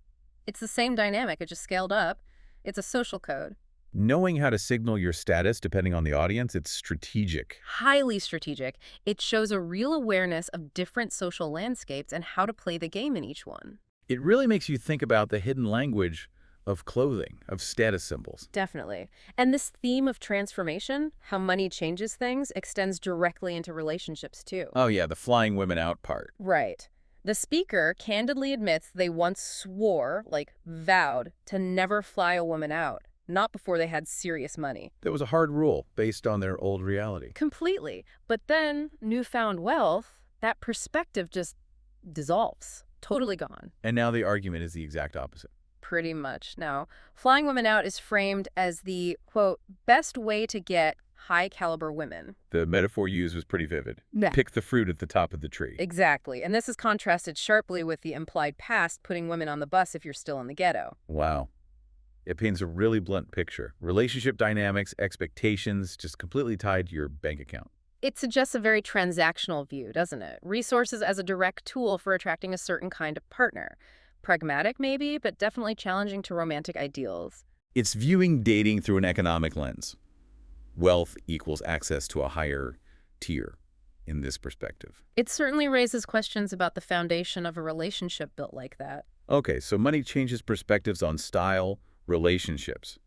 Speaker 2: It's the same dynamic, it just scaled up. It's a social code.
Speaker 1: Knowing how to signal your status depending on the audience, it's strategic.
Speaker 2: Highly strategic. It shows a real awareness of different social landscapes and how to play the game in each one.
Speaker 1: It really makes you think about the hidden language of clothing, of status symbols.
Speaker 2: Definitely. And this theme of transformation, how money changes things, extends directly into relationships too.
Speaker 1: Oh yeah, the flying women out part.
Speaker 2: Right. The speaker candidly admits they once swore, like vowed, to never fly a woman out, not before they had serious money.
Speaker 1: That was a hard rule based on their old reality.
Speaker 2: Completely. But then, newfound wealth, that perspective just dissolves. Totally gone.
Speaker 1: And now the argument is the exact opposite.
Speaker 2: Pretty much. Now, flying women out is framed as the, quote, best way to get high-caliber women.
Speaker 1: The metaphor used was pretty vivid.
Speaker 2: Yeah.
Speaker 1: Pick the fruit at the top of the tree.
Speaker 2: Exactly. And this is contrasted sharply with the implied past, putting women on the bus if you're still in the ghetto.
Speaker 1: Wow. It paints a really blunt picture. Relationship dynamics, expectations, just completely tied to your bank account.
Speaker 2: It suggests a very transactional view, doesn't it? Resources as a direct tool for attracting a certain kind of partner. Pragmatic, maybe, but definitely challenging to romantic ideals.
Speaker 1: It's viewing dating through an economic lens. Wealth equals access to a higher tier in this perspective.
Speaker 2: It certainly raises questions about the foundation of a relationship built like that.
Speaker 1: Okay, so money changes perspectives on style, relationships.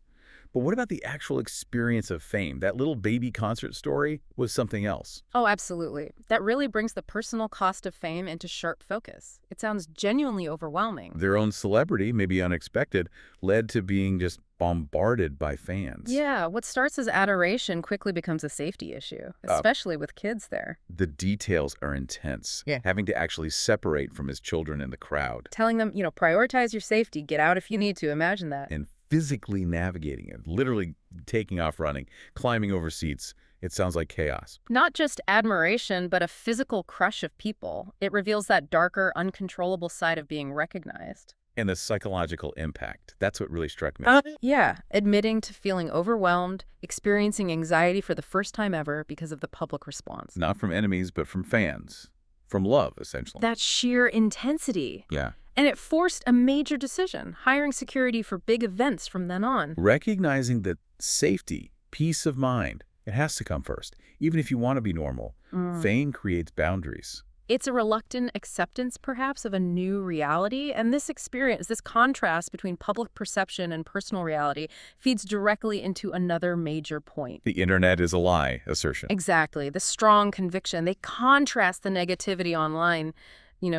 Speaker 1: But what about the actual experience of fame? That little baby concert story was something else.
Speaker 2: Oh, absolutely. That really brings the personal cost of fame into sharp focus. It sounds genuinely overwhelming.
Speaker 1: Their own celebrity, maybe unexpected, led to being just bombarded by fans.
Speaker 2: Yeah, what starts as adoration quickly becomes a safety issue, especially with kids there.
Speaker 1: The details are intense.
Speaker 2: Yeah.
Speaker 1: Having to actually separate from his children in the crowd.
Speaker 2: Telling them, prioritize your safety, get out if you need to, imagine that.
Speaker 1: And physically navigating it, literally taking off running, climbing over seats. It sounds like chaos.
Speaker 2: Not just admiration, but a physical crush of people. It reveals that darker, uncontrollable side of being recognized.
Speaker 1: And the psychological impact. That's what really struck me.
Speaker 2: Yeah, admitting to feeling overwhelmed, experiencing anxiety for the first time ever because of the public response.
Speaker 1: Not from enemies, but from fans. From love, essentially.
Speaker 2: That sheer intensity.
Speaker 1: Yeah.
Speaker 2: And it forced a major decision, hiring security for big events from then on.
Speaker 1: Recognizing that safety, peace of mind, it has to come first. Even if you want to be normal, fame creates boundaries.
Speaker 2: It's a reluctant acceptance, perhaps, of a new reality. And this experience, this contrast between public perception and personal reality, feeds directly into another major point.
Speaker 1: The internet is a lie assertion.
Speaker 2: Exactly. The strong conviction. They contrast the negativity online,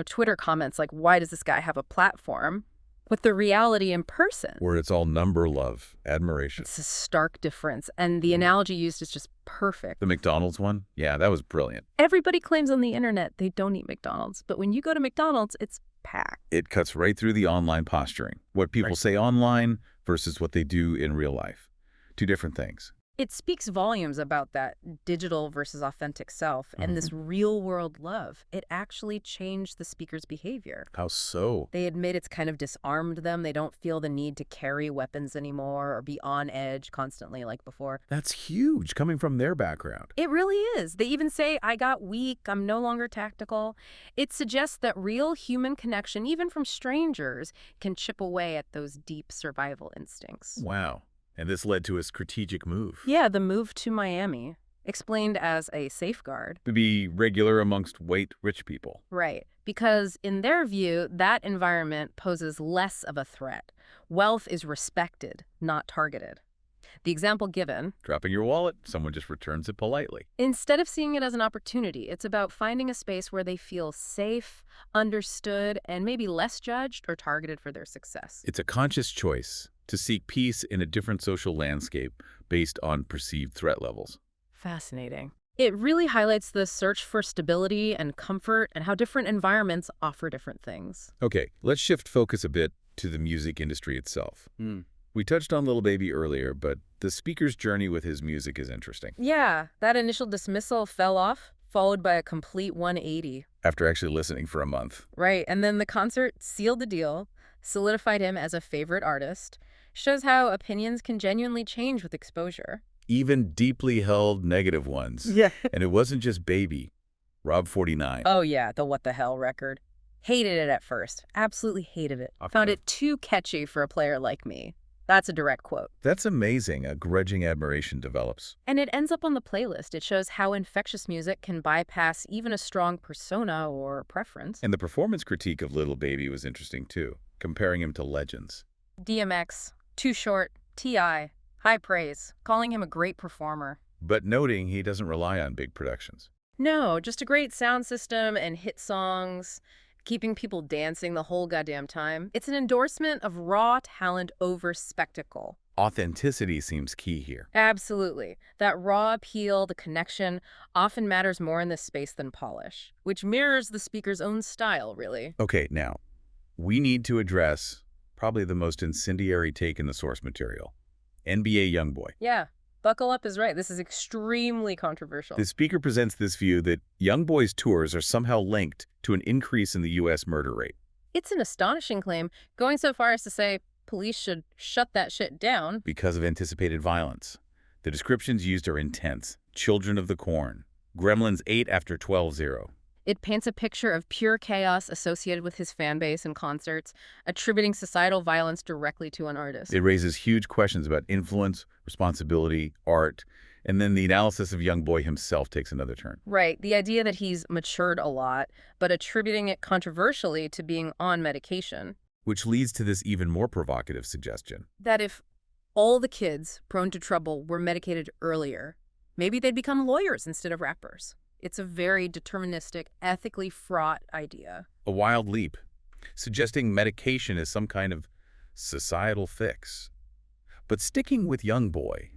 Speaker 2: Twitter comments like, why does this guy have a platform? With the reality in person.
Speaker 1: Where it's all number, love, admiration.
Speaker 2: It's a stark difference. And the analogy used is just perfect.
Speaker 1: The McDonald's one? Yeah, that was brilliant.
Speaker 2: Everybody claims on the internet they don't eat McDonald's. But when you go to McDonald's, it's packed.
Speaker 1: It cuts right through the online posturing. What people say online versus what they do in real life. Two different things.
Speaker 2: It speaks volumes about that digital versus authentic self and this real-world love. It actually changed the speaker's behavior.
Speaker 1: How so?
Speaker 2: They admit it's kind of disarmed them. They don't feel the need to carry weapons anymore or be on edge constantly like before.
Speaker 1: That's huge, coming from their background.
Speaker 2: It really is. They even say, I got weak, I'm no longer tactical. It suggests that real human connection, even from strangers, can chip away at those deep survival instincts.
Speaker 1: Wow. And this led to a strategic move.
Speaker 2: Yeah, the move to Miami, explained as a safeguard.
Speaker 1: To be regular amongst white rich people.
Speaker 2: Right, because in their view, that environment poses less of a threat. Wealth is respected, not targeted. The example given,
Speaker 1: dropping your wallet, someone just returns it politely.
Speaker 2: Instead of seeing it as an opportunity, it's about finding a space where they feel safe, understood, and maybe less judged or targeted for their success.
Speaker 1: It's a conscious choice to seek peace in a different social landscape based on perceived threat levels.
Speaker 2: Fascinating. It really highlights the search for stability and comfort and how different environments offer different things.
Speaker 1: Okay, let's shift focus a bit to the music industry itself. We touched on Lil Baby earlier, but the speaker's journey with his music is interesting.
Speaker 2: Yeah, that initial dismissal fell off, followed by a complete 180.
Speaker 1: After actually listening for a month.
Speaker 2: Right, and then the concert sealed the deal, solidified him as a favorite artist, shows how opinions can genuinely change with exposure.
Speaker 1: Even deeply held negative ones.
Speaker 2: Yeah.
Speaker 1: And it wasn't just Baby. Rob 49.
Speaker 2: Oh yeah, the What the Hell record. Hated it at first. Absolutely hated it. Found it too catchy for a player like me. That's a direct quote.
Speaker 1: That's amazing. A grudging admiration develops.
Speaker 2: And it ends up on the playlist. It shows how infectious music can bypass even a strong persona or preference.
Speaker 1: And the performance critique of Lil Baby was interesting too, comparing him to legends.
Speaker 2: DMX, Too Short, T.I., high praise, calling him a great performer.
Speaker 1: But noting he doesn't rely on big productions.
Speaker 2: No, just a great sound system and hit songs, keeping people dancing the whole goddamn time. It's an endorsement of raw talent over spectacle.
Speaker 1: Authenticity seems key here.
Speaker 2: Absolutely. That raw appeal, the connection, often matters more in this space than polish, which mirrors the speaker's own style, really.
Speaker 1: Okay, now, we need to address probably the most incendiary take in the source material. NBA Youngboy.
Speaker 2: Yeah, buckle up is right. This is extremely controversial.
Speaker 1: The speaker presents this view that Youngboy's tours are somehow linked to an increase in the U.S. murder rate.
Speaker 2: It's an astonishing claim, going so far as to say police should shut that shit down.
Speaker 1: Because of anticipated violence. The descriptions used are intense. Children of the Corn. Gremlins 8 after 12-0.
Speaker 2: It paints a picture of pure chaos associated with his fan base and concerts, attributing societal violence directly to an artist.
Speaker 1: It raises huge questions about influence, responsibility, art, and then the analysis of Youngboy himself takes another turn.
Speaker 2: Right. The idea that he's matured a lot, but attributing it controversially to being on medication.
Speaker 1: Which leads to this even more provocative suggestion.
Speaker 2: That if all the kids prone to trouble were medicated earlier, maybe they'd become lawyers instead of rappers. It's a very deterministic, ethically fraught idea.
Speaker 1: A wild leap, suggesting medication is some kind of societal fix. But sticking with Youngboy,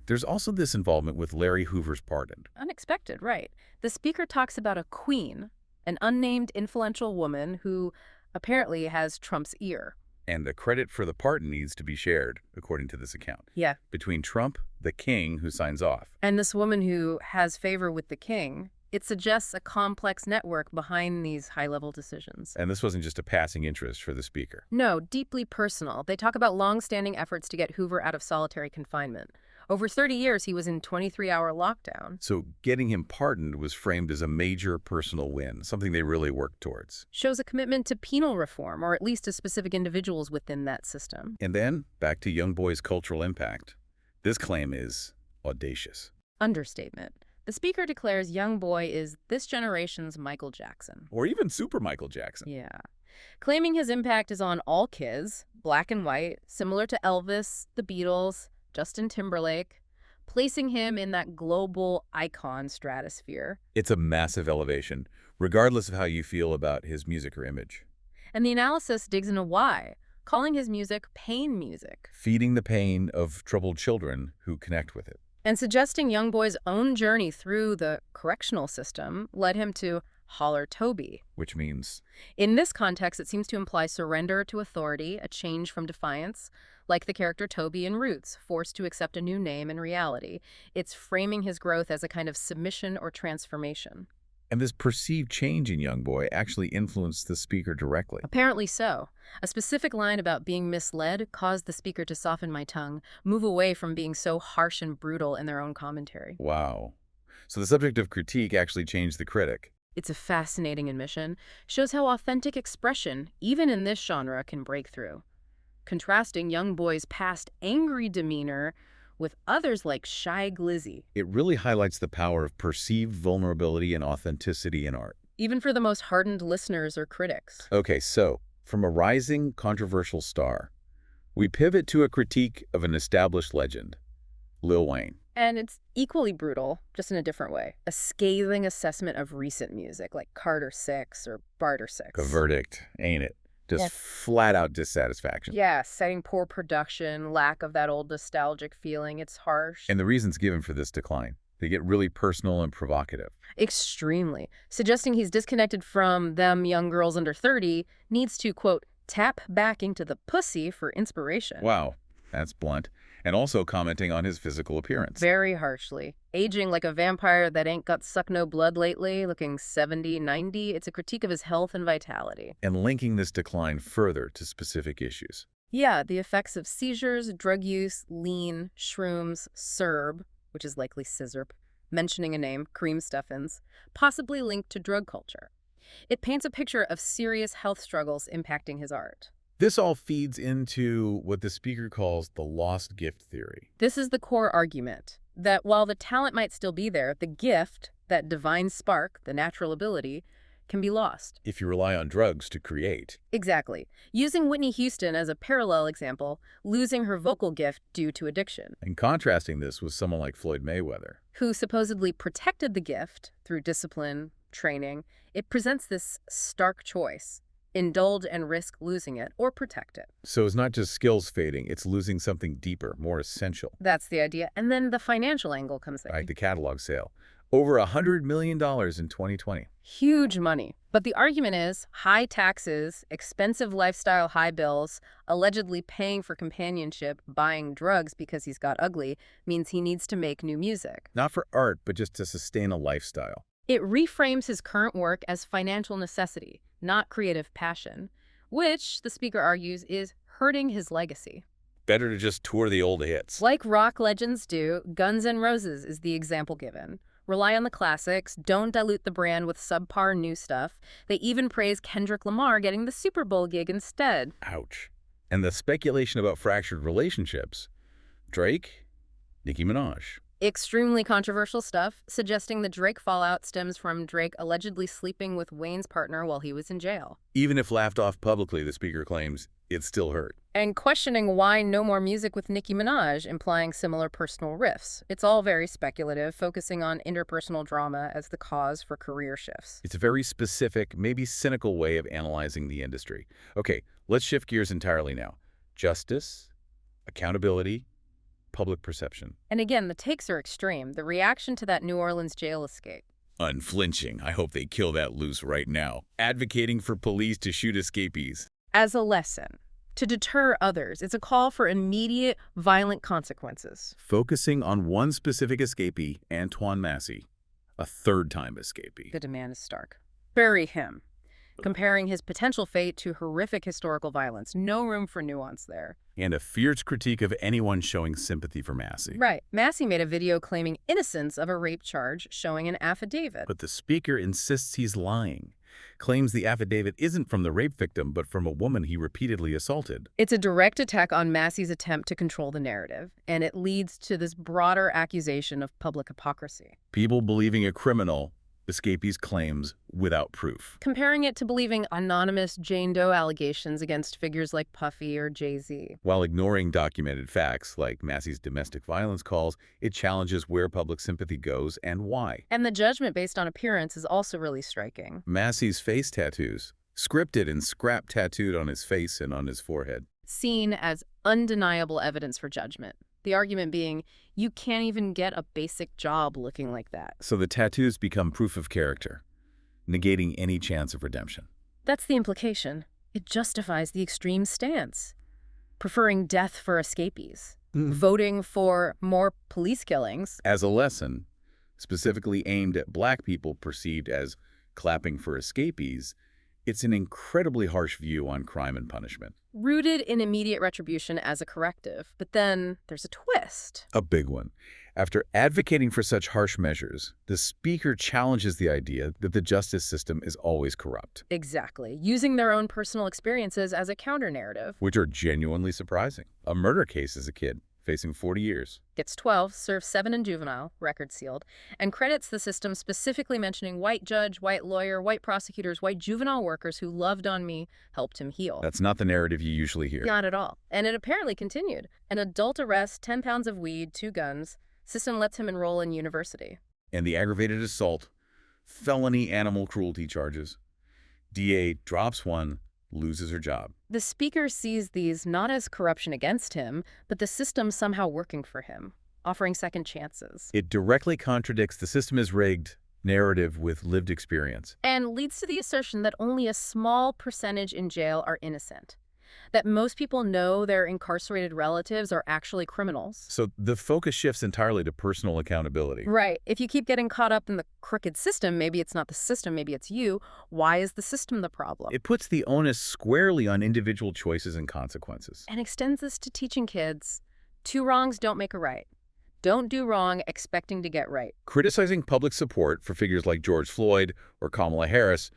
Speaker 1: there's also this involvement with Larry Hoover's pardon.
Speaker 2: Unexpected, right. The speaker talks about a queen, an unnamed influential woman who apparently has Trump's ear.
Speaker 1: And the credit for the pardon needs to be shared, according to this account.
Speaker 2: Yeah.
Speaker 1: Between Trump, the king, who signs off.
Speaker 2: And this woman who has favor with the king, It suggests a complex network behind these high-level decisions.
Speaker 1: And this wasn't just a passing interest for the speaker.
Speaker 2: No, deeply personal. They talk about long-standing efforts to get Hoover out of solitary confinement. Over 30 years, he was in 23-hour lockdown.
Speaker 1: So getting him pardoned was framed as a major personal win, something they really worked towards.
Speaker 2: Shows a commitment to penal reform, or at least to specific individuals within that system.
Speaker 1: And then, back to Youngboy's cultural impact. This claim is audacious.
Speaker 2: Understatement. The speaker declares Youngboy is this generation's Michael Jackson.
Speaker 1: Or even Super Michael Jackson.
Speaker 2: Yeah. Claiming his impact is on all kids, black and white, similar to Elvis, the Beatles, Justin Timberlake, placing him in that global icon stratosphere.
Speaker 1: It's a massive elevation, regardless of how you feel about his music or image.
Speaker 2: And the analysis digs into why, calling his music pain music.
Speaker 1: Feeding the pain of troubled children who connect with it.
Speaker 2: And suggesting Youngboy's own journey through the correctional system led him to holler Toby.
Speaker 1: Which means?
Speaker 2: In this context, it seems to imply surrender to authority, a change from defiance, like the character Toby in Roots, forced to accept a new name and reality. It's framing his growth as a kind of submission or transformation.
Speaker 1: And this perceived change in Youngboy actually influenced the speaker directly.
Speaker 2: Apparently so. A specific line about being misled caused the speaker to soften my tongue, move away from being so harsh and brutal in their own commentary.
Speaker 1: Wow. So the subject of critique actually changed the critic.
Speaker 2: It's a fascinating admission, shows how authentic expression, even in this genre, can break through. Contrasting Youngboy's past angry demeanor with others like Shy Glizzy.
Speaker 1: It really highlights the power of perceived vulnerability and authenticity in art.
Speaker 2: Even for the most hardened listeners or critics.
Speaker 1: Okay, so from a rising controversial star, we pivot to a critique of an established legend, Lil Wayne.
Speaker 2: And it's equally brutal, just in a different way. A scathing assessment of recent music, like Carter 6 or Barter 6.
Speaker 1: A verdict, ain't it? Just flat-out dissatisfaction.
Speaker 2: Yeah, citing poor production, lack of that old nostalgic feeling. It's harsh.
Speaker 1: And the reasons given for this decline, they get really personal and provocative.
Speaker 2: Extremely. Suggesting he's disconnected from them young girls under 30, needs to, quote, tap back into the pussy for inspiration.
Speaker 1: Wow, that's blunt. And also commenting on his physical appearance.
Speaker 2: Very harshly. Aging like a vampire that ain't got sucked no blood lately, looking 70, 90. It's a critique of his health and vitality.
Speaker 1: And linking this decline further to specific issues.
Speaker 2: Yeah, the effects of seizures, drug use, lean, shrooms, CERB, which is likely scissorp, mentioning a name, cream stuffins, possibly linked to drug culture. It paints a picture of serious health struggles impacting his art.
Speaker 1: This all feeds into what the speaker calls the lost gift theory.
Speaker 2: This is the core argument, that while the talent might still be there, the gift, that divine spark, the natural ability, can be lost.
Speaker 1: If you rely on drugs to create.
Speaker 2: Exactly. Using Whitney Houston as a parallel example, losing her vocal gift due to addiction.
Speaker 1: And contrasting this with someone like Floyd Mayweather,
Speaker 2: who supposedly protected the gift through discipline, training. It presents this stark choice. Indulge and risk losing it, or protect it.
Speaker 1: So it's not just skills fading, it's losing something deeper, more essential.
Speaker 2: That's the idea. And then the financial angle comes in.
Speaker 1: Right, the catalog sale. Over $100 million in 2020.
Speaker 2: Huge money. But the argument is high taxes, expensive lifestyle, high bills, allegedly paying for companionship, buying drugs because he's got ugly, means he needs to make new music.
Speaker 1: Not for art, but just to sustain a lifestyle.
Speaker 2: It reframes his current work as financial necessity, not creative passion, which, the speaker argues, is hurting his legacy.
Speaker 1: Better to just tour the old hits.
Speaker 2: Like rock legends do, Guns N' Roses is the example given. Rely on the classics, don't dilute the brand with subpar new stuff. They even praise Kendrick Lamar getting the Super Bowl gig instead.
Speaker 1: Ouch. And the speculation about fractured relationships. Drake, Nicki Minaj.
Speaker 2: Extremely controversial stuff, suggesting the Drake fallout stems from Drake allegedly sleeping with Wayne's partner while he was in jail.
Speaker 1: Even if laughed off publicly, the speaker claims it still hurt.
Speaker 2: And questioning why no more music with Nicki Minaj, implying similar personal riffs. It's all very speculative, focusing on interpersonal drama as the cause for career shifts.
Speaker 1: It's a very specific, maybe cynical way of analyzing the industry. Okay, let's shift gears entirely now. Justice, accountability, public perception.
Speaker 2: And again, the takes are extreme. The reaction to that New Orleans jail escape.
Speaker 1: Unflinching. I hope they kill that loose right now. Advocating for police to shoot escapees.
Speaker 2: As a lesson. To deter others. It's a call for immediate, violent consequences.
Speaker 1: Focusing on one specific escapee, Antoine Massey, a third-time escapee.
Speaker 2: The demand is stark. Bury him. Comparing his potential fate to horrific historical violence. No room for nuance there.
Speaker 1: And a fierce critique of anyone showing sympathy for Massey.
Speaker 2: Right. Massey made a video claiming innocence of a rape charge, showing an affidavit.
Speaker 1: But the speaker insists he's lying, claims the affidavit isn't from the rape victim, but from a woman he repeatedly assaulted.
Speaker 2: It's a direct attack on Massey's attempt to control the narrative, and it leads to this broader accusation of public hypocrisy.
Speaker 1: People believing a criminal escapee's claims without proof.
Speaker 2: Comparing it to believing anonymous Jane Doe allegations against figures like Puffy or Jay-Z.
Speaker 1: While ignoring documented facts like Massey's domestic violence calls, it challenges where public sympathy goes and why.
Speaker 2: And the judgment based on appearance is also really striking.
Speaker 1: Massey's face tattoos, scripted and scrap tattooed on his face and on his forehead.
Speaker 2: Seen as undeniable evidence for judgment. The argument being, you can't even get a basic job looking like that.
Speaker 1: So the tattoos become proof of character, negating any chance of redemption.
Speaker 2: That's the implication. It justifies the extreme stance. Preferring death for escapees. Voting for more police killings.
Speaker 1: As a lesson, specifically aimed at Black people perceived as clapping for escapees, it's an incredibly harsh view on crime and punishment.
Speaker 2: Rooted in immediate retribution as a corrective. But then there's a twist.
Speaker 1: A big one. After advocating for such harsh measures, the speaker challenges the idea that the justice system is always corrupt.
Speaker 2: Exactly. Using their own personal experiences as a counter-narrative.
Speaker 1: Which are genuinely surprising. A murder case as a kid, facing 40 years.
Speaker 2: Gets 12, serves 7 in juvenile, record sealed, and credits the system specifically mentioning white judge, white lawyer, white prosecutors, white juvenile workers who loved on me, helped him heal.
Speaker 1: That's not the narrative you usually hear.
Speaker 2: Not at all. And it apparently continued. An adult arrest, 10 pounds of weed, 2 guns. System lets him enroll in university.
Speaker 1: And the aggravated assault, felony animal cruelty charges. DA drops one, loses her job.
Speaker 2: The speaker sees these not as corruption against him, but the system somehow working for him, offering second chances.
Speaker 1: It directly contradicts the system is rigged narrative with lived experience.
Speaker 2: And leads to the assertion that only a small percentage in jail are innocent. That most people know their incarcerated relatives are actually criminals.
Speaker 1: So the focus shifts entirely to personal accountability.
Speaker 2: Right. If you keep getting caught up in the crooked system, maybe it's not the system, maybe it's you. Why is the system the problem?
Speaker 1: It puts the onus squarely on individual choices and consequences.
Speaker 2: And extends this to teaching kids, 2 wrongs don't make a right. Don't do wrong expecting to get right.
Speaker 1: Criticizing public support for figures like George Floyd or Kamala Harris,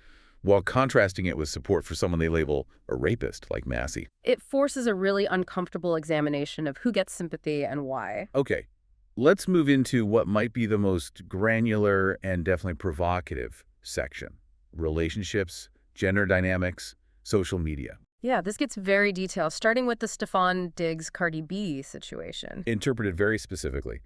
Speaker 1: while contrasting it with support for someone they label a rapist like Massey.
Speaker 2: It forces a really uncomfortable examination of who gets sympathy and why.
Speaker 1: Okay, let's move into what might be the most granular and definitely provocative section. Relationships, gender dynamics, social media.
Speaker 2: Yeah, this gets very detailed, starting with the Stephon Diggs-Cardi B situation.
Speaker 1: Interpreted very specifically.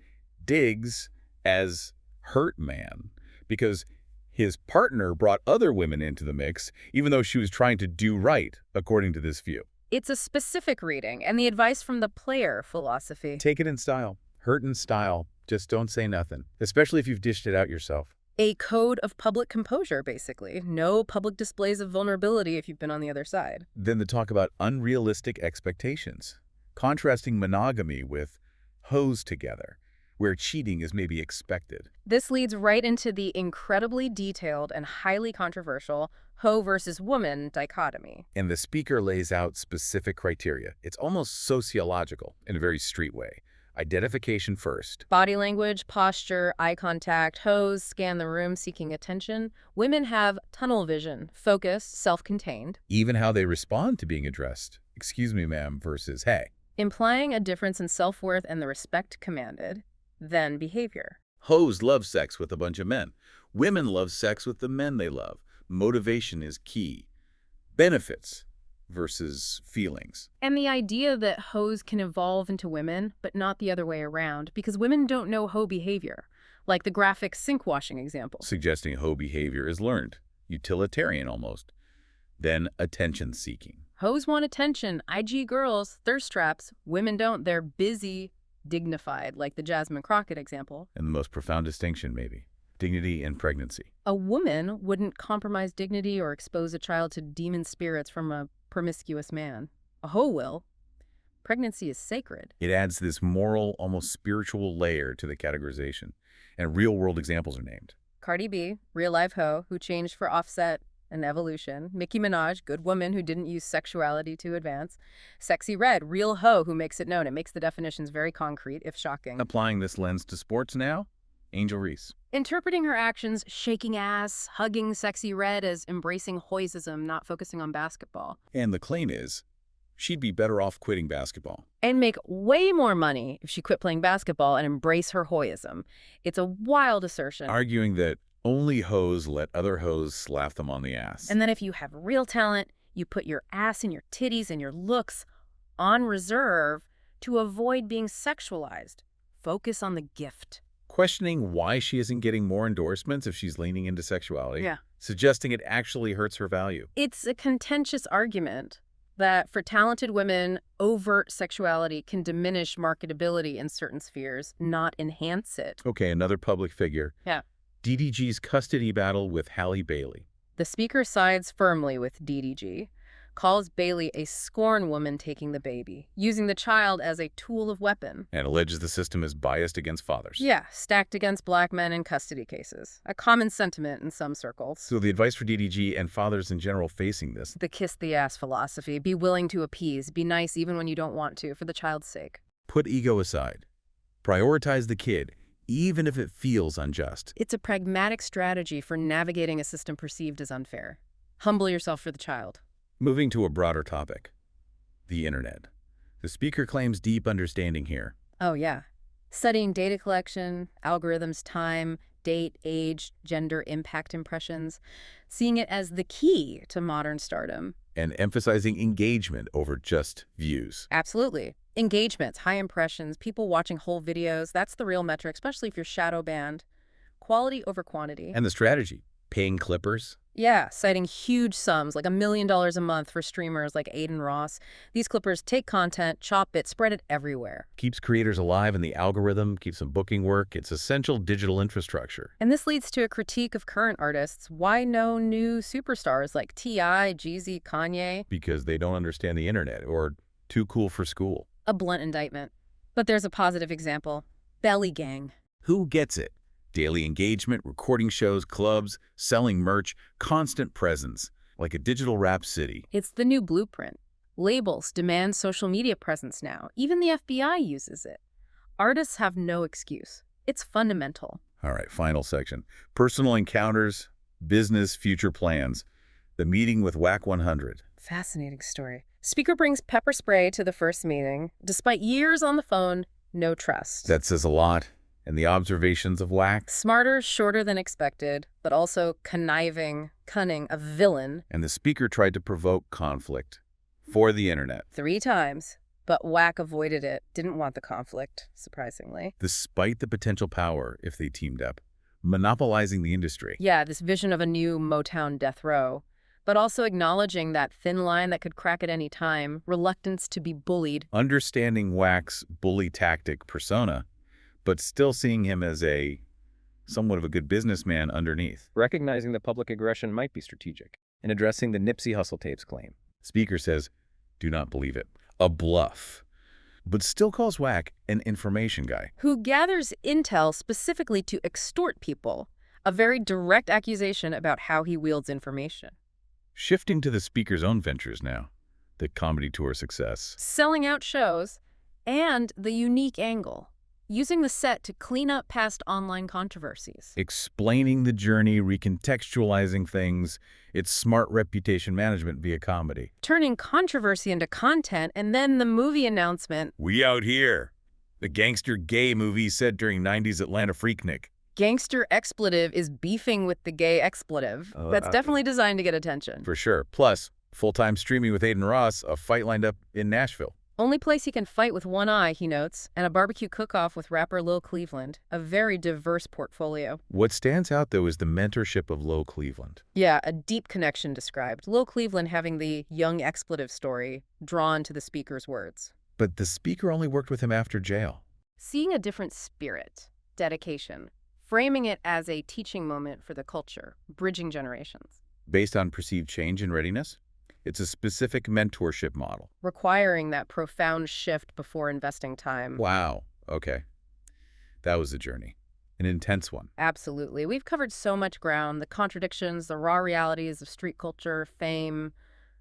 Speaker 1: Diggs as hurt man, because his partner brought other women into the mix, even though she was trying to do right, according to this view.
Speaker 2: It's a specific reading, and the advice from the player philosophy.
Speaker 1: Take it in style. Hurt in style. Just don't say nothing, especially if you've dished it out yourself.
Speaker 2: A code of public composure, basically. No public displays of vulnerability if you've been on the other side.
Speaker 1: Then the talk about unrealistic expectations, contrasting monogamy with hoes together, where cheating is maybe expected.
Speaker 2: This leads right into the incredibly detailed and highly controversial hoe versus woman dichotomy.
Speaker 1: And the speaker lays out specific criteria. It's almost sociological in a very street way. Identification first.
Speaker 2: Body language, posture, eye contact, hoes scan the room seeking attention. Women have tunnel vision, focused, self-contained.
Speaker 1: Even how they respond to being addressed. Excuse me, ma'am, versus hey.
Speaker 2: Implying a difference in self-worth and the respect commanded. Then behavior.
Speaker 1: Hoes love sex with a bunch of men. Women love sex with the men they love. Motivation is key. Benefits versus feelings.
Speaker 2: And the idea that hoes can evolve into women, but not the other way around, because women don't know hoe behavior, like the graphic sink washing example.
Speaker 1: Suggesting hoe behavior is learned, utilitarian almost. Then attention-seeking.
Speaker 2: Hoes want attention, IG girls, thirst traps. Women don't, they're busy, dignified, like the Jasmine Crockett example.
Speaker 1: And the most profound distinction, maybe, dignity and pregnancy.
Speaker 2: A woman wouldn't compromise dignity or expose a child to demon spirits from a promiscuous man. A hoe will. Pregnancy is sacred.
Speaker 1: It adds this moral, almost spiritual layer to the categorization, and real-world examples are named.
Speaker 2: Cardi B, real life hoe who changed for Offset and evolution. Nicki Minaj, good woman who didn't use sexuality to advance. Sexy Red, real hoe who makes it known. It makes the definitions very concrete, if shocking.
Speaker 1: Applying this lens to sports now, Angel Reese.
Speaker 2: Interpreting her actions, shaking ass, hugging Sexy Red as embracing hoisism, not focusing on basketball.
Speaker 1: And the claim is, she'd be better off quitting basketball.
Speaker 2: And make way more money if she quit playing basketball and embrace her hoism. It's a wild assertion.
Speaker 1: Arguing that only hoes let other hoes slap them on the ass.
Speaker 2: And then if you have real talent, you put your ass and your titties and your looks on reserve to avoid being sexualized. Focus on the gift.
Speaker 1: Questioning why she isn't getting more endorsements if she's leaning into sexuality.
Speaker 2: Yeah.
Speaker 1: Suggesting it actually hurts her value.
Speaker 2: It's a contentious argument that for talented women, overt sexuality can diminish marketability in certain spheres, not enhance it.
Speaker 1: Okay, another public figure.
Speaker 2: Yeah.
Speaker 1: DDG's custody battle with Halle Bailey.
Speaker 2: The speaker sides firmly with DDG, calls Bailey a scorn woman taking the baby, using the child as a tool of weapon.
Speaker 1: And alleges the system is biased against fathers.
Speaker 2: Yeah, stacked against black men in custody cases. A common sentiment in some circles.
Speaker 1: So the advice for DDG and fathers in general facing this.
Speaker 2: The kiss the ass philosophy. Be willing to appease. Be nice even when you don't want to, for the child's sake.
Speaker 1: Put ego aside. Prioritize the kid, even if it feels unjust.
Speaker 2: It's a pragmatic strategy for navigating a system perceived as unfair. Humble yourself for the child.
Speaker 1: Moving to a broader topic, the internet. The speaker claims deep understanding here.
Speaker 2: Oh, yeah. Studying data collection, algorithms, time, date, age, gender, impact impressions, seeing it as the key to modern stardom.
Speaker 1: And emphasizing engagement over just views.
Speaker 2: Absolutely. Engagements, high impressions, people watching whole videos, that's the real metric, especially if you're shadow banned. Quality over quantity.
Speaker 1: And the strategy, paying clippers.
Speaker 2: Yeah, citing huge sums, like $1 million a month for streamers like Aiden Ross. These clippers take content, chop it, spread it everywhere.
Speaker 1: Keeps creators alive in the algorithm, keeps them booking work. It's essential digital infrastructure.
Speaker 2: And this leads to a critique of current artists. Why no new superstars like T.I., Jeezy, Kanye?
Speaker 1: Because they don't understand the internet or too cool for school.
Speaker 2: A blunt indictment. But there's a positive example. Belly Gang.
Speaker 1: Who gets it? Daily engagement, recording shows, clubs, selling merch, constant presence, like a digital rap city.
Speaker 2: It's the new blueprint. Labels demand social media presence now. Even the FBI uses it. Artists have no excuse. It's fundamental.
Speaker 1: All right, final section. Personal encounters, business, future plans. The meeting with WAC 100.
Speaker 2: Fascinating story. Speaker brings pepper spray to the first meeting. Despite years on the phone, no trust.
Speaker 1: That says a lot. And the observations of WAC.
Speaker 2: Smarter, shorter than expected, but also conniving, cunning, a villain.
Speaker 1: And the speaker tried to provoke conflict for the internet.
Speaker 2: 3 times, but WAC avoided it. Didn't want the conflict, surprisingly.
Speaker 1: Despite the potential power if they teamed up, monopolizing the industry.
Speaker 2: Yeah, this vision of a new Motown death row, but also acknowledging that thin line that could crack at any time, reluctance to be bullied.
Speaker 1: Understanding WAC's bully tactic persona, but still seeing him as somewhat of a good businessman underneath.
Speaker 3: Recognizing that public aggression might be strategic, and addressing the Nipsey Hussle tapes claim.
Speaker 1: Speaker says, do not believe it. A bluff. But still calls WAC an information guy.
Speaker 2: Who gathers intel specifically to extort people. A very direct accusation about how he wields information.
Speaker 1: Shifting to the speaker's own ventures now. The comedy tour success.
Speaker 2: Selling out shows, and the unique angle. Using the set to clean up past online controversies.
Speaker 1: Explaining the journey, recontextualizing things. It's smart reputation management via comedy.
Speaker 2: Turning controversy into content, and then the movie announcement.
Speaker 1: We out here. The gangster gay movie set during 90s Atlanta Freaknik.
Speaker 2: Gangster expletive is beefing with the gay expletive. That's definitely designed to get attention.
Speaker 1: For sure. Plus, full-time streaming with Aiden Ross, a fight lined up in Nashville.
Speaker 2: Only place he can fight with one eye, he notes, and a barbecue cook-off with rapper Lil Cleveland. A very diverse portfolio.
Speaker 1: What stands out, though, is the mentorship of Lil Cleveland.
Speaker 2: Yeah, a deep connection described. Lil Cleveland having the young expletive story drawn to the speaker's words.
Speaker 1: But the speaker only worked with him after jail.
Speaker 2: Seeing a different spirit, dedication, framing it as a teaching moment for the culture, bridging generations.
Speaker 1: Based on perceived change and readiness? It's a specific mentorship model.
Speaker 2: Requiring that profound shift before investing time.
Speaker 1: Wow. Okay. That was the journey. An intense one.
Speaker 2: Absolutely. We've covered so much ground, the contradictions, the raw realities of street culture, fame,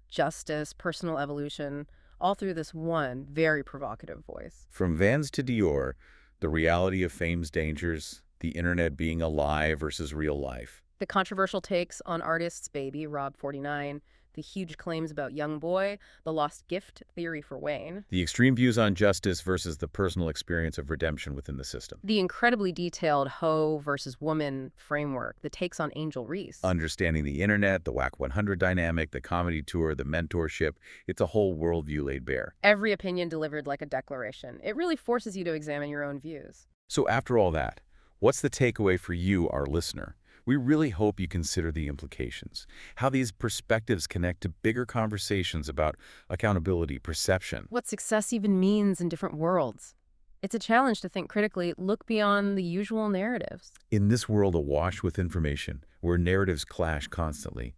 Speaker 2: justice, personal evolution, all through this one very provocative voice.
Speaker 1: From Vans to Dior, the reality of fame's dangers, the internet being a lie versus real life.
Speaker 2: The controversial takes on artists' Baby, Rob 49, the huge claims about Young Boy, the lost gift theory for Wayne.
Speaker 1: The extreme views on justice versus the personal experience of redemption within the system.
Speaker 2: The incredibly detailed hoe versus woman framework, the takes on Angel Reese.
Speaker 1: Understanding the internet, the WAC 100 dynamic, the comedy tour, the mentorship, it's a whole worldview laid bare.
Speaker 2: Every opinion delivered like a declaration. It really forces you to examine your own views.
Speaker 1: So after all that, what's the takeaway for you, our listener? We really hope you consider the implications, how these perspectives connect to bigger conversations about accountability, perception.
Speaker 2: What success even means in different worlds. It's a challenge to think critically, look beyond the usual narratives.
Speaker 1: In this world awash with information, where narratives clash constantly,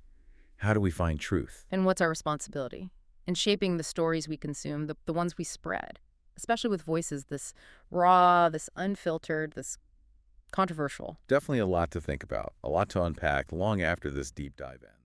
Speaker 1: how do we find truth?
Speaker 2: And what's our responsibility? In shaping the stories we consume, the ones we spread, especially with voices this raw, this unfiltered, this controversial.
Speaker 1: Definitely a lot to think about, a lot to unpack long after this deep dive ends.